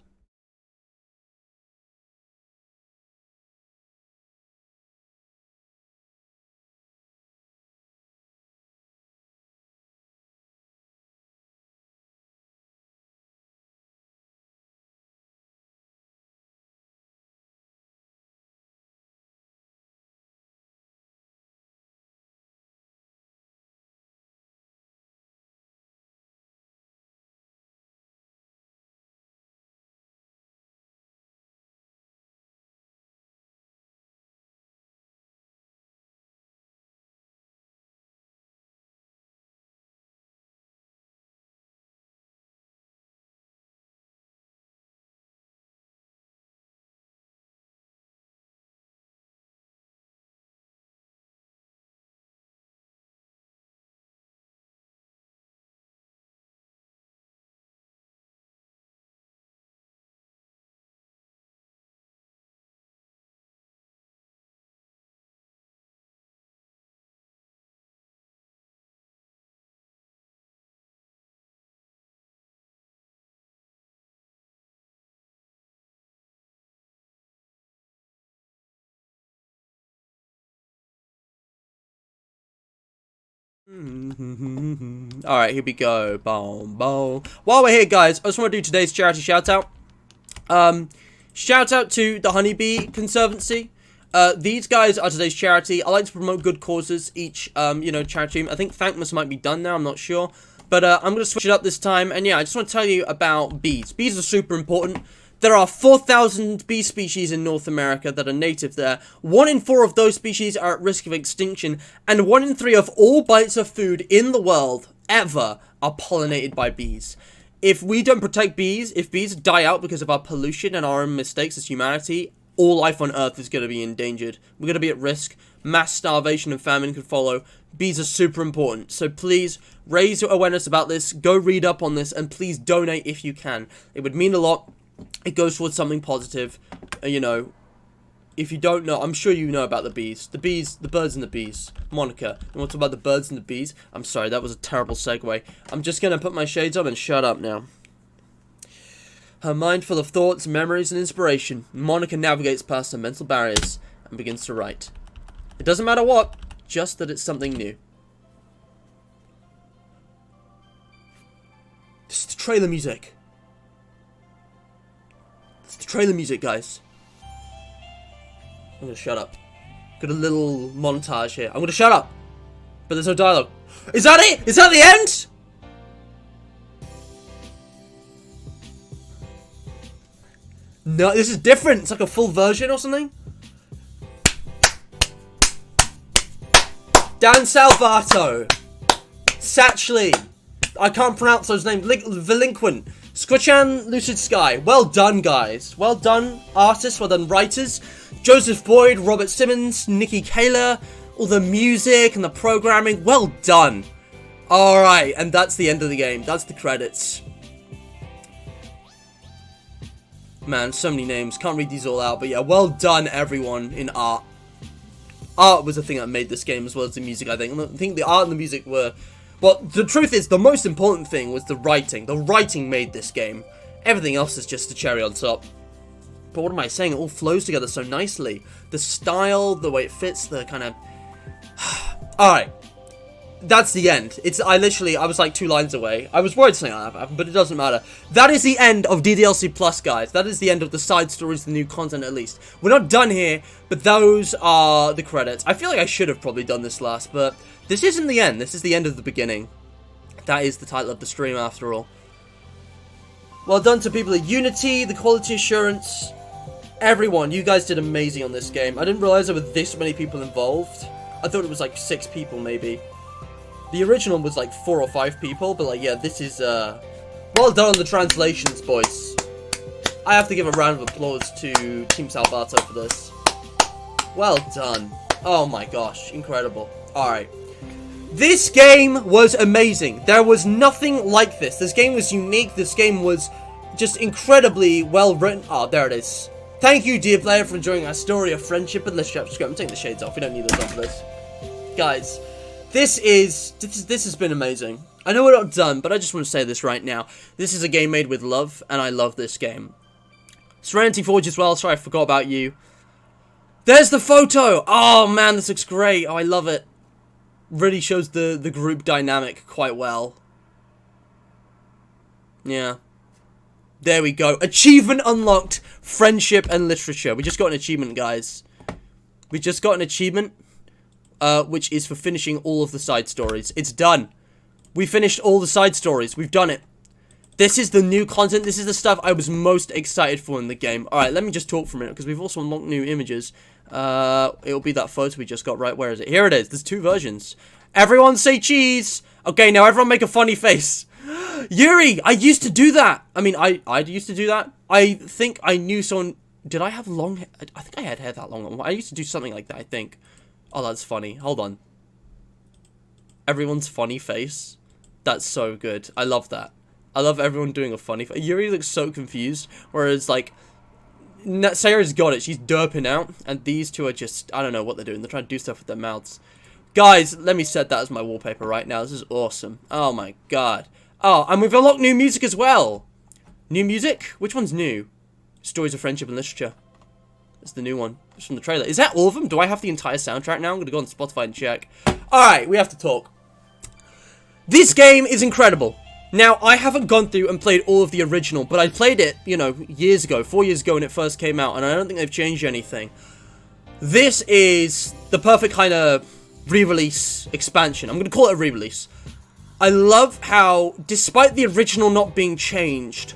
Alright, here we go. Boom, boom. While we're here, guys, I just want to do today's charity shout out. Shout out to the Honeybee Conservancy. These guys are today's charity. I like to promote good causes each, charity. I think Thankmas might be done now, I'm not sure. But I'm going to switch it up this time. And yeah, I just want to tell you about bees. Bees are super important. There are 4,000 bee species in North America that are native there. 1 in 4 of those species are at risk of extinction, and 1 in 3 of all bites of food in the world, ever, are pollinated by bees. If we don't protect bees, if bees die out because of our pollution and our own mistakes as humanity, all life on Earth is going to be endangered. We're going to be at risk. Mass starvation and famine could follow. Bees are super important, so please raise your awareness about this, go read up on this, and please donate if you can. It would mean a lot. It goes towards something positive, if you don't know, I'm sure you know about the bees. The bees, the birds and the bees. Monica, you want to talk about the birds and the bees? I'm sorry, that was a terrible segue. I'm just going to put my shades on and shut up now. Her mind full of thoughts, memories, and inspiration, Monica navigates past her mental barriers and begins to write. It doesn't matter what, just that it's something new. This is the trailer music. It's the trailer music, guys. I'm gonna shut up. Got a little montage here. I'm gonna shut up. But there's no dialogue. Is that it? Is that the end? No, this is different. It's like a full version or something. Dan Salvato. Satchley. I can't pronounce those names. Delinquent. Squichan, Lucid Sky. Well done, guys. Well done, artists. Well done, writers. Joseph Boyd, Robert Simmons, Nikki Kaler. All the music and the programming. Well done. Alright, and that's the end of the game. That's the credits. Man, so many names. Can't read these all out. But yeah, well done, everyone, in art. Art was the thing that made this game as well as the music, I think. I think the art and the music were... Well, the truth is, the most important thing was the writing. The writing made this game. Everything else is just a cherry on top. But what am I saying? It all flows together so nicely. The style, the way it fits, the kind of... Alright. That's the end. I was like 2 lines away. I was worried something like that happened, but it doesn't matter. That is the end of DDLC Plus, guys. That is the end of the side stories, the new content at least. We're not done here, but those are the credits. I feel like I should have probably done this last, but this isn't the end. This is the end of the beginning. That is the title of the stream after all. Well done to people at Unity, the quality assurance, everyone. You guys did amazing on this game. I didn't realize there were this many people involved. I thought it was like 6 people maybe. The original was like 4 or 5 people, but like, yeah, this is, well done on the translations, boys. I have to give a round of applause to Team Salvato for this. Well done. Oh my gosh, incredible. Alright. This game was amazing. There was nothing like this. This game was unique. This game was just incredibly well written. Oh, there it is. Thank you, dear player, for enjoying our story of friendship and let's subscribe. I'm taking the shades off. We don't need those on for this. Guys. This has been amazing. I know we're not done, but I just want to say this right now. This is a game made with love, and I love this game. Serenity Forge as well. Sorry, I forgot about you. There's the photo. Oh, man, this looks great. Oh, I love it. Really shows the group dynamic quite well. Yeah. There we go. Achievement unlocked. Friendship and literature. We just got an achievement, guys. We just got an achievement. Which is for finishing all of the side stories. It's done. We finished all the side stories. We've done it. This is the new content. This is the stuff I was most excited for in the game. Alright, let me just talk for a minute, because we've also unlocked new images. It'll be that photo we just got, right? Where is it? Here it is. There's 2 versions. Everyone say cheese! Okay, now everyone make a funny face. Yuri! I used to do that! I mean, I used to do that. I think I knew someone... Did I have long hair? I think I had hair that long. I used to do something like that, I think. Oh, that's funny. Hold on. Everyone's funny face. That's so good. I love that. I love everyone doing a funny face. Yuri looks so confused. Whereas, like, Sarah's got it. She's derping out. And these two are just, I don't know what they're doing. They're trying to do stuff with their mouths. Guys, let me set that as my wallpaper right now. This is awesome. Oh, my God. Oh, and we've unlocked new music as well. New music? Which one's new? Stories of Friendship and Literature. It's the new one. It's from the trailer. Is that all of them? Do I have the entire soundtrack now? I'm going to go on Spotify and check. Alright, we have to talk. This game is incredible. Now, I haven't gone through and played all of the original, but I played it, you know, years ago. 4 years ago when it first came out, and I don't think they've changed anything. This is the perfect kind of re-release expansion. I'm going to call it a re-release. I love how, despite the original not being changed,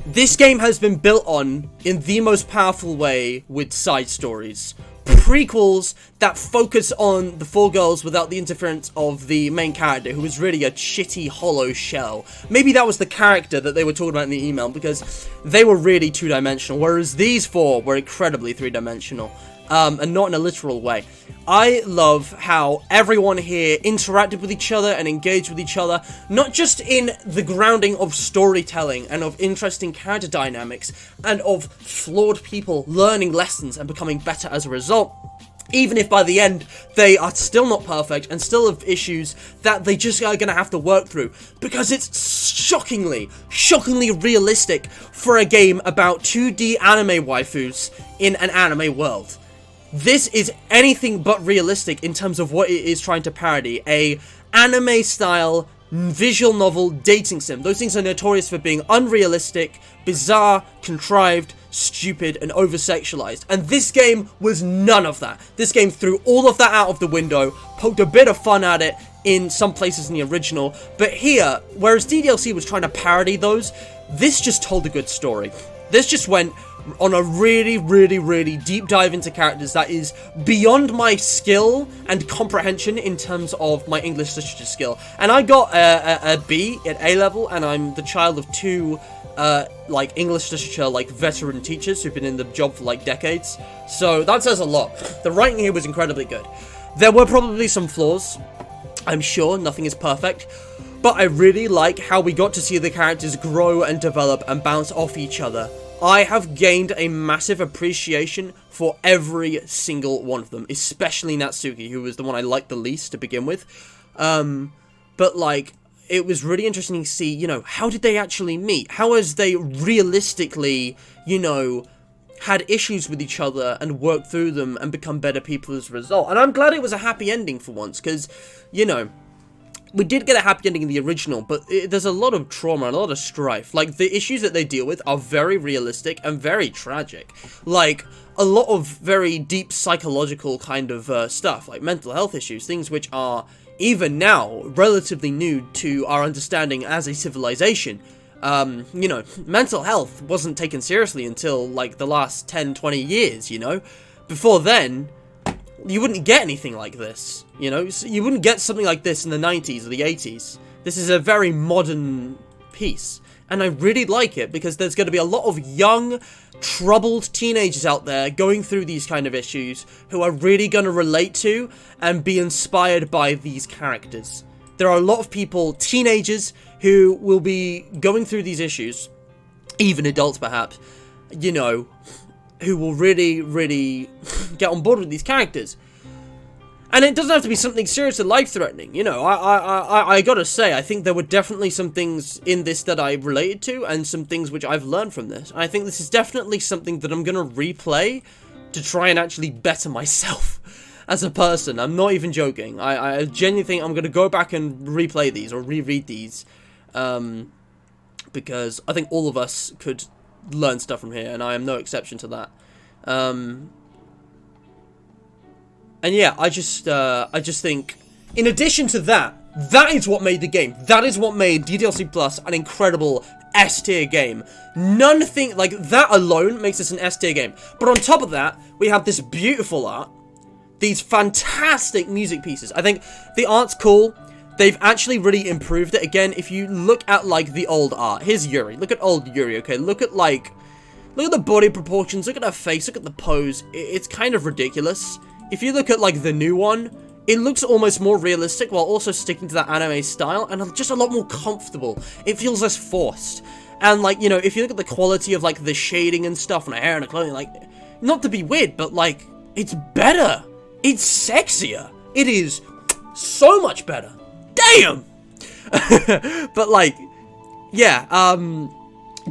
this game has been built on in the most powerful way with side stories. Prequels that focus on the 4 girls without the interference of the main character, who was really a shitty, hollow shell. Maybe that was the character that they were talking about in the email, because they were really 2-dimensional, whereas these 4 were incredibly 3-dimensional. and not in a literal way. I love how everyone here interacted with each other and engaged with each other, not just in the grounding of storytelling and of interesting character dynamics and of flawed people learning lessons and becoming better as a result, even if by the end they are still not perfect and still have issues that they just are gonna have to work through, because it's shockingly realistic for a game about 2D anime waifus in an anime world. This is anything but realistic in terms of what it is trying to parody. A anime style visual novel dating sim. Those things are notorious for being unrealistic, bizarre, contrived, stupid, and over-sexualized. And this game was none of that. This game threw all of that out of the window, poked a bit of fun at it in some places in the original. But here, whereas DDLC was trying to parody those, this just told a good story. This just went on a really deep dive into characters that is beyond my skill and comprehension in terms of my English literature skill. And I got a B at A level, and I'm the child of two like English literature like veteran teachers who've been in the job for like decades. So that says a lot. The writing here was incredibly good. There were probably some flaws, I'm sure, nothing is perfect, but I really like how we got to see the characters grow and develop and bounce off each other. I have gained a massive appreciation for every single one of them, especially Natsuki, who was the one I liked the least to begin with. But like, it was really interesting to see, you know, how did they actually meet? How has they realistically, you know, had issues with each other and worked through them and become better people as a result? And I'm glad it was a happy ending for once, because, you know, we did get a happy ending in the original, but there's a lot of trauma and a lot of strife. Like, the issues that they deal with are very realistic and very tragic. Like, a lot of very deep psychological kind of stuff, like mental health issues, things which are, even now, relatively new to our understanding as a civilization. You know, mental health wasn't taken seriously until, like, the last 10, 20 years, you know? Before then, you wouldn't get anything like this, you know? You wouldn't get something like this in the 90s or the 80s. This is a very modern piece, and I really like it because there's going to be a lot of young, troubled teenagers out there going through these kind of issues who are really going to relate to and be inspired by these characters. There are a lot of people, teenagers, who will be going through these issues, even adults perhaps, you know, who will really get on board with these characters. And it doesn't have to be something serious and life-threatening, you know. I gotta say, I think there were definitely some things in this that I related to, and some things which I've learned from this. And I think this is definitely something that I'm gonna replay to try and actually better myself as a person. I'm not even joking. I genuinely think I'm gonna go back and replay these, or reread these, because I think all of us could learn stuff from here, and I am no exception to that. And yeah, I just think, in addition to that, that is what made the game. That is what made DDLC Plus an incredible S-tier game. Nothing like that alone makes this an S-tier game. But on top of that, we have this beautiful art, these fantastic music pieces. I think the art's cool. They've actually really improved it. Again, if you look at, like, the old art. Here's Yuri. Look at old Yuri, okay? Look at, like, look at the body proportions. Look at her face. Look at the pose. It's kind of ridiculous. If you look at, like, the new one, it looks almost more realistic while also sticking to that anime style. And just a lot more comfortable. It feels less forced. And, like, you know, if you look at the quality of, like, the shading and stuff on her hair and her clothing, like, not to be weird, but, like, it's better. It's sexier. It is so much better. Damn! But, like, yeah,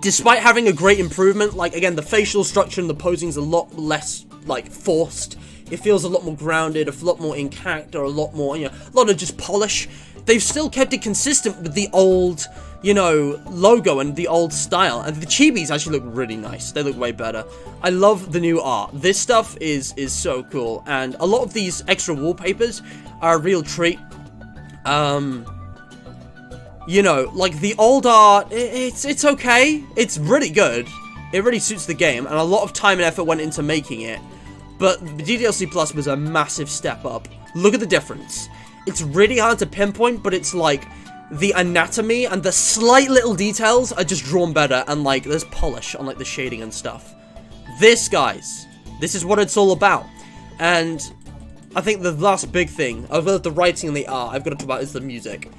despite having a great improvement, like, again, the facial structure and the posing's a lot less, like, forced. It feels a lot more grounded, a lot more in character, a lot more, you know, a lot of just polish. They've still kept it consistent with the old, you know, logo and the old style. And the chibis actually look really nice. They look way better. I love the new art. This stuff is so cool. And a lot of these extra wallpapers are a real treat. You know, like, the old art, it's okay. It's really good. It really suits the game, and a lot of time and effort went into making it. But DDLC Plus was a massive step up. Look at the difference. It's really hard to pinpoint, but it's like the anatomy and the slight little details are just drawn better, and, like, there's polish on, like, the shading and stuff. This, guys, this is what it's all about. And I think the last big thing, other than the writing and the art, I've got to talk about is the music.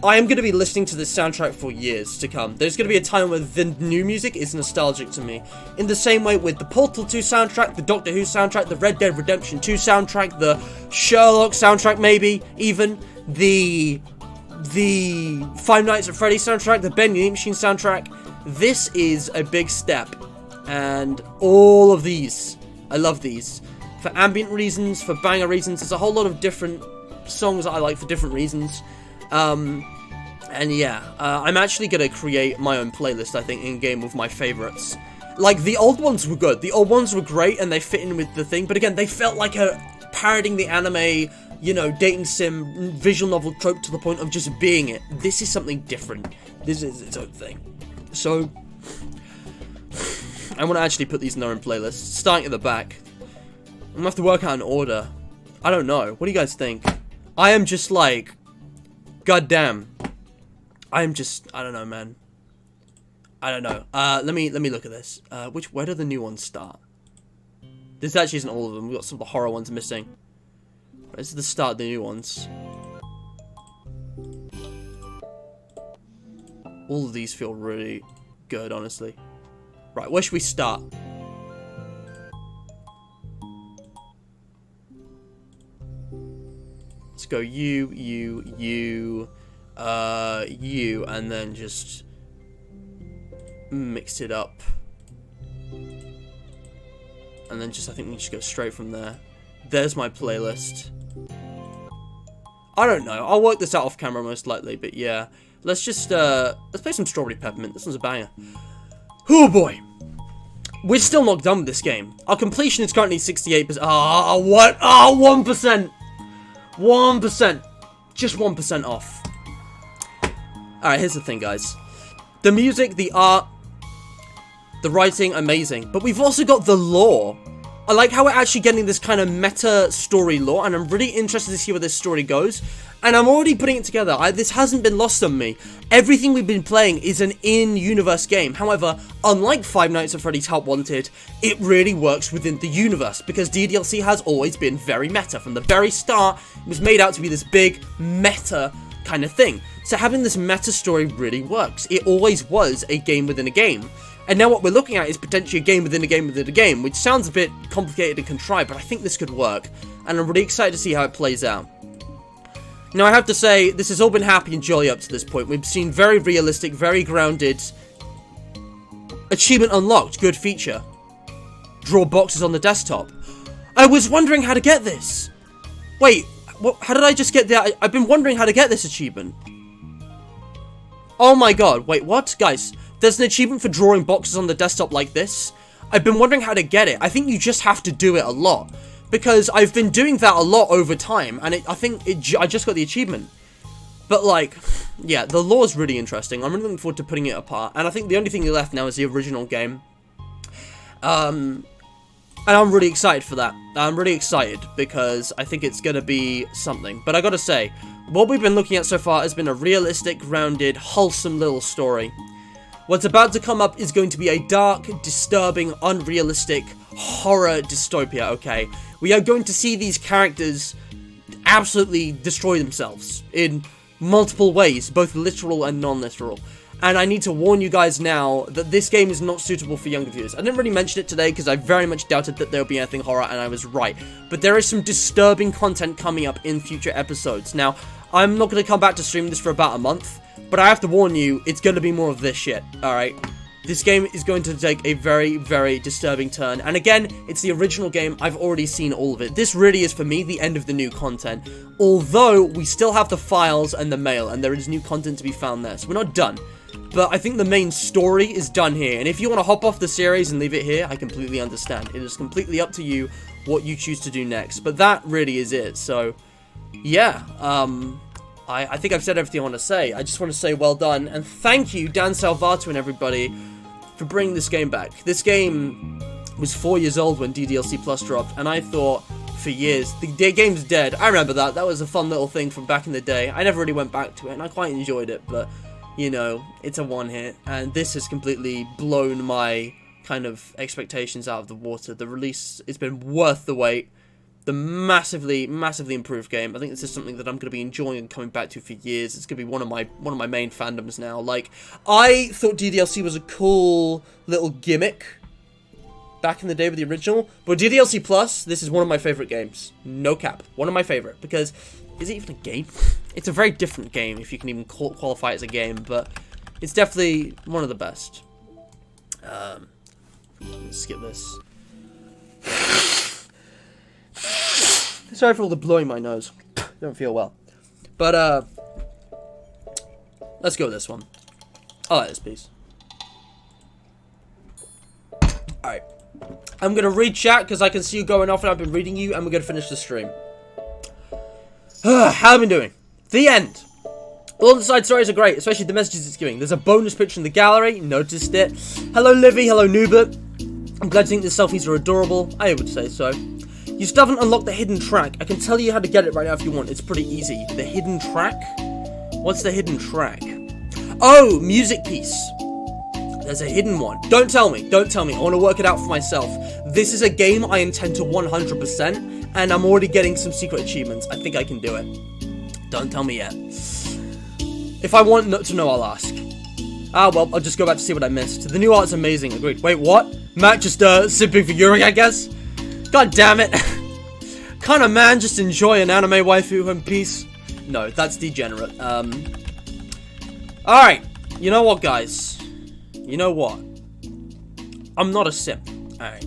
I am going to be listening to this soundtrack for years to come. There's going to be a time where the new music is nostalgic to me. In the same way with the Portal 2 soundtrack, the Doctor Who soundtrack, the Red Dead Redemption 2 soundtrack, the Sherlock soundtrack maybe, even, the Five Nights at Freddy's soundtrack, the Ben Unit Machine soundtrack. This is a big step. And all of these, I love these. For ambient reasons, for banger reasons, there's a whole lot of different songs that I like for different reasons. And yeah, I'm actually going to create my own playlist, I think, in-game with my favorites. Like, the old ones were good. The old ones were great, and they fit in with the thing. But again, they felt like parodying the anime, you know, dating sim, visual novel trope to the point of just being it. This is something different. This is its own thing. So, I want to actually put these in their own playlists. Starting at the back. I'm going to have to work out an order. I don't know. What do you guys think? I am just like... goddamn. I don't know, man. I don't know. Let me look at this. Where do the new ones start? This actually isn't all of them. We've got some of the horror ones missing. This is the start of the new ones. All of these feel really good, honestly. Right, where should we start? Let's go you, and then just mix it up. And then I think we just go straight from there. There's my playlist. I don't know, I'll work this out off camera most likely, but yeah. Let's play some Strawberry Peppermint. This one's a banger. Oh boy. We're still not done with this game. Our completion is currently 68%. What? 1%. 1%. Just 1% off. Alright, here's the thing, guys. The music, the art, the writing, amazing. But we've also got the lore. I like how we're actually getting this kind of meta story lore, and I'm really interested to see where this story goes. And I'm already putting it together. This hasn't been lost on me. Everything we've been playing is an in-universe game. However, unlike Five Nights at Freddy's Help Wanted, it really works within the universe, because DDLC has always been very meta. From the very start, it was made out to be this big meta kind of thing. So having this meta story really works. It always was a game within a game. And now what we're looking at is potentially a game within a game within a game, which sounds a bit complicated and contrived, but I think this could work. And I'm really excited to see how it plays out. Now, I have to say, this has all been happy and jolly up to this point. We've seen very realistic, very grounded... Achievement unlocked. Good feature. Draw boxes on the desktop. I was wondering how to get this. Wait, what? How did I just get that? I've been wondering how to get this achievement. Oh my god. Wait, what? Guys, there's an achievement for drawing boxes on the desktop like this. I've been wondering how to get it. I think you just have to do it a lot. Because I've been doing that a lot over time, and I just got the achievement. But, like, yeah, the lore is really interesting. I'm really looking forward to putting it apart, and I think the only thing left now is the original game. And I'm really excited for that. I'm really excited, because I think it's gonna be something. But I gotta say, what we've been looking at so far has been a realistic, grounded, wholesome little story. What's about to come up is going to be a dark, disturbing, unrealistic horror dystopia, okay? We are going to see these characters absolutely destroy themselves in multiple ways, both literal and non-literal. And I need to warn you guys now that this game is not suitable for younger viewers. I didn't really mention it today because I very much doubted that there would be anything horror, and I was right. But there is some disturbing content coming up in future episodes. Now, I'm not going to come back to stream this for about a month, but I have to warn you, it's going to be more of this shit, alright? This game is going to take a very, very disturbing turn. And again, it's the original game. I've already seen all of it. This really is, for me, the end of the new content. Although, we still have the files and the mail, and there is new content to be found there. So we're not done. But I think the main story is done here. And if you want to hop off the series and leave it here, I completely understand. It is completely up to you what you choose to do next. But that really is it. So, yeah. I think I've said everything I want to say. I just want to say well done. And thank you, Dan Salvato and everybody, for bringing this game back. This game was 4 years old when DDLC Plus dropped, and I thought for years, the game's dead. I remember that. That was a fun little thing from back in the day. I never really went back to it, and I quite enjoyed it, but, you know, it's a one-hit, and this has completely blown my kind of expectations out of the water. The release has been worth the wait. the massively, massively improved game. I think this is something that I'm going to be enjoying and coming back to for years. It's going to be one of my main fandoms now. Like, I thought DDLC was a cool little gimmick back in the day with the original, but DDLC Plus, this is one of my favorite games. No cap. One of my favorite, because, is it even a game? It's a very different game, if you can even qualify it as a game, but it's definitely one of the best. Let's skip this. Sorry for all the blowing my nose. Don't feel well. But, let's go with this one. I like this piece. Alright. I'm going to read chat because I can see you going off and I've been reading you, and we're going to finish the stream. How have I been doing? The end. All the side stories are great, especially the messages it's giving. There's a bonus picture in the gallery. Noticed it. Hello, Livy. Hello, Nubert. I'm glad you think the selfies are adorable. I would say so. You still haven't unlocked the hidden track. I can tell you how to get it right now if you want. It's pretty easy. The hidden track? What's the hidden track? Oh, music piece. There's a hidden one. Don't tell me. Don't tell me. I want to work it out for myself. This is a game I intend to 100%, and I'm already getting some secret achievements. I think I can do it. Don't tell me yet. If I want to know, I'll ask. Ah, well, I'll just go back to see what I missed. The new art's amazing. Agreed. Wait, what? Matt just, sipping for Yuri, I guess? God damn it. Can't a man just enjoy an anime waifu in peace? No, that's degenerate. Alright. You know what, guys? You know what? I'm not a simp. Alright.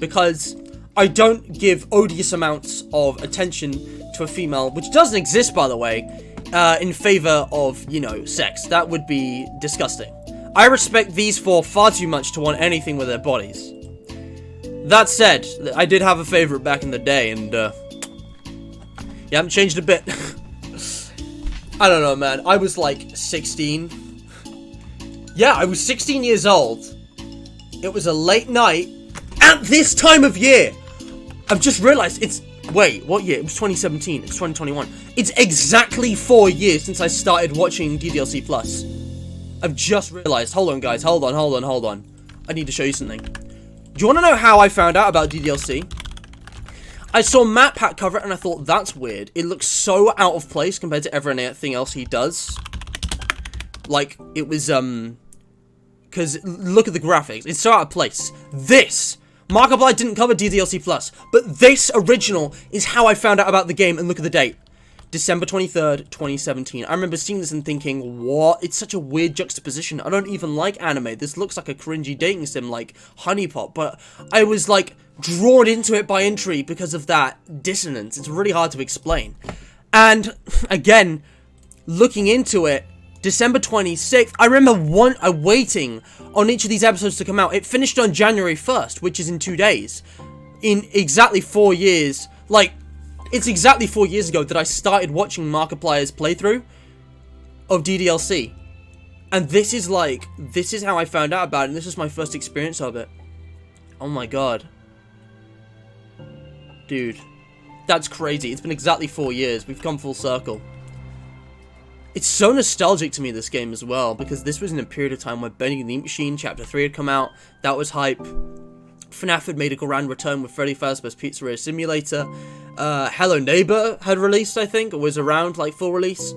Because I don't give odious amounts of attention to a female, which doesn't exist, by the way, in favor of, you know, sex. That would be disgusting. I respect these four far too much to want anything with their bodies. That said, I did have a favorite back in the day, and, you haven't changed a bit. I don't know, man. I was, like, 16. Yeah, I was 16 years old. It was a late night at this time of year. I've just realized it's... Wait, what year? It was 2017. It's 2021. It's exactly 4 years since I started watching DDLC Plus. I've just realized. Hold on, guys. Hold on. I need to show you something. Do you want to know how I found out about DDLC? I saw Matt Pat cover it and I thought, that's weird. It looks so out of place compared to everything else he does. Like, it was, because look at the graphics. It's so out of place. This, Markiplier didn't cover DDLC Plus, but this original is how I found out about the game, and look at the date. December 23rd, 2017. I remember seeing this and thinking, what? It's such a weird juxtaposition. I don't even like anime. This looks like a cringy dating sim like Honey Pot, but I was, like, drawn into it by entry because of that dissonance. It's really hard to explain. And, again, looking into it, December 26th, I remember waiting on each of these episodes to come out. It finished on January 1st, which is in 2 days. In exactly 4 years, like, it's exactly 4 years ago that I started watching Markiplier's playthrough of DDLC. And this is how I found out about it, and this was my first experience of it. Oh my god. Dude. That's crazy. It's been exactly 4 years. We've come full circle. It's so nostalgic to me, this game, as well, because this was in a period of time where Bendy the Ink Machine Chapter 3 had come out. That was hype. FNAF had made a grand return with Freddy Fazbear's Pizzeria Simulator. Hello Neighbor had released, I think, or was around, like, full release.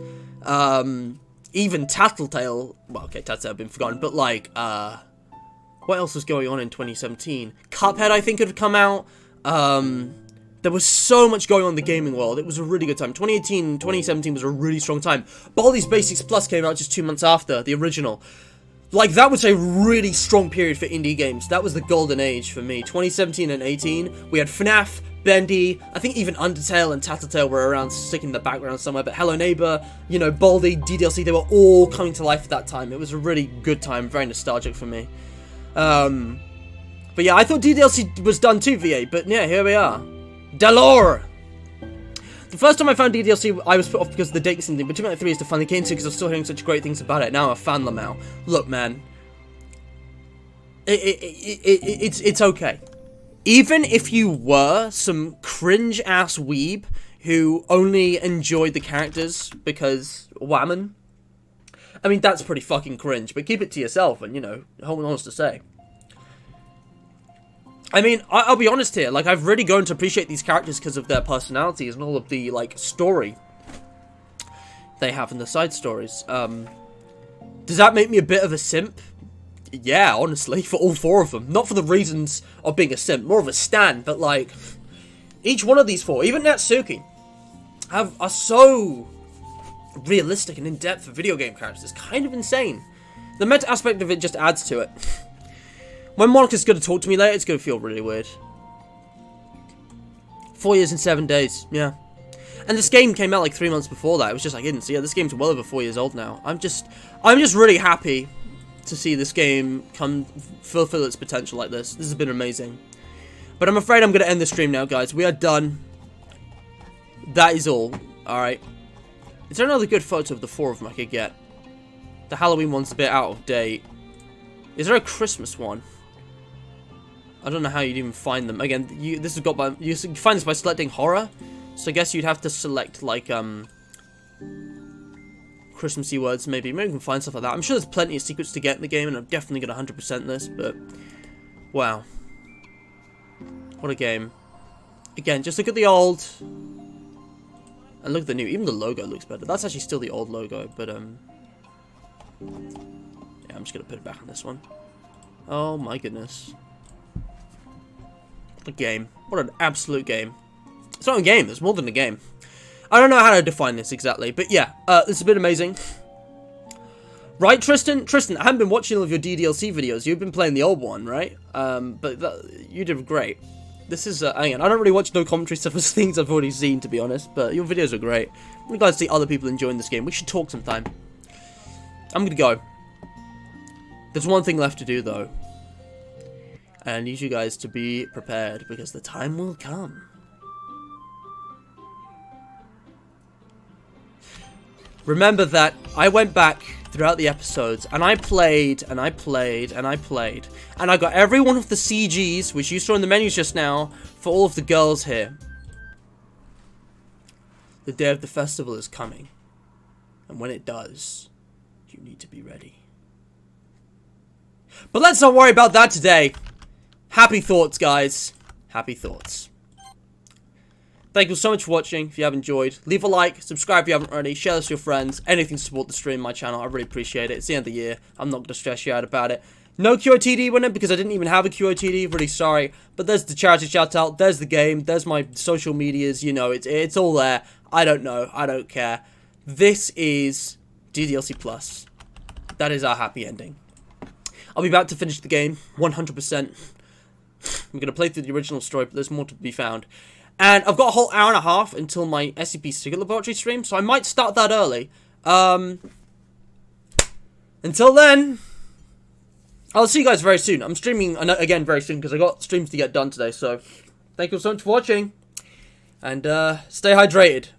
Even Tattletale, well, okay, Tattletale had been forgotten, but, like, what else was going on in 2017? Cuphead, I think, had come out. There was so much going on in the gaming world. It was a really good time. 2017 was a really strong time. Baldi's Basics Plus came out just 2 months after the original. Like, that was a really strong period for indie games. That was the golden age for me. 2017 and 18, we had FNAF, Bendy, I think even Undertale and Tattletale were around, sticking in the background somewhere, but Hello Neighbor, you know, Baldi, DDLC, they were all coming to life at that time. It was a really good time, very nostalgic for me. But yeah, I thought DDLC was done too, VA, but yeah, here we are. Dalore! The first time I found DDLC, I was put off because of the dating thing, but 2.3 is the finally came to because I was still hearing such great things about it. Now I'm a fan Lamau. Look, man. It's okay. Even if you were some cringe-ass weeb who only enjoyed the characters because whammon, I mean, that's pretty fucking cringe, but keep it to yourself and, you know, hold on to say. I mean, I'll be honest here. Like, I've really grown to appreciate these characters because of their personalities and all of the, like, story they have in the side stories. Does that make me a bit of a simp? Yeah, honestly, for all 4 of them. Not for the reasons of being a simp, more of a stan, but, like, each one of these 4, even Natsuki, are so realistic and in-depth for video game characters. It's kind of insane. The meta aspect of it just adds to it. When Monika's going to talk to me later, it's going to feel really weird. 4 years and 7 days, yeah. And this game came out like 3 months before that. It was just like, so yeah, this game's well over 4 years old now. I'm just really happy to see this game fulfill its potential like this. This has been amazing. But I'm afraid I'm going to end the stream now, guys. We are done. That is all. Alright. Is there another good photo of the 4 of them I could get? The Halloween one's a bit out of date. Is there a Christmas one? I don't know how you'd even find them. Again, this is got by you can find this by selecting horror. So I guess you'd have to select like Christmassy words maybe. Maybe you can find stuff like that. I'm sure there's plenty of secrets to get in the game, and I'm definitely gonna 100% this. But wow, what a game! Again, just look at the old and look at the new. Even the logo looks better. That's actually still the old logo, but yeah, I'm just gonna put it back on this one. Oh my goodness. What a game. What an absolute game. It's not a game, it's more than a game. I don't know how to define this exactly, but yeah, this has been amazing. Right, Tristan? Tristan, I haven't been watching all of your DDLC videos. You've been playing the old one, right? You did great. This is, hang on, I don't really watch no commentary stuff as things I've already seen, to be honest, but your videos are great. I'm glad to see other people enjoying this game. We should talk sometime. I'm gonna go. There's one thing left to do, though. And I need you guys to be prepared, because the time will come. Remember that I went back throughout the episodes, and I played, and I played, and I played. And I got every one of the CGs, which you saw in the menus just now, for all of the girls here. The day of the festival is coming. And when it does, you need to be ready. But let's not worry about that today. Happy thoughts, guys. Happy thoughts. Thank you so much for watching. If you have enjoyed, leave a like, subscribe if you haven't already, share this with your friends, anything to support the stream, my channel. I really appreciate it. It's the end of the year. I'm not going to stress you out about it. No QOTD winner because I didn't even have a QOTD. Really sorry. But there's the charity shout out. There's the game. There's my social medias. You know, it's all there. I don't know. I don't care. This is DDLC Plus. That is our happy ending. I'll be back to finish the game 100%. I'm going to play through the original story, but there's more to be found. And I've got a whole hour and a half until my SCP Secret Laboratory stream, so I might start that early. Until then, I'll see you guys very soon. I'm streaming again very soon because I got streams to get done today, so thank you so much for watching. And stay hydrated.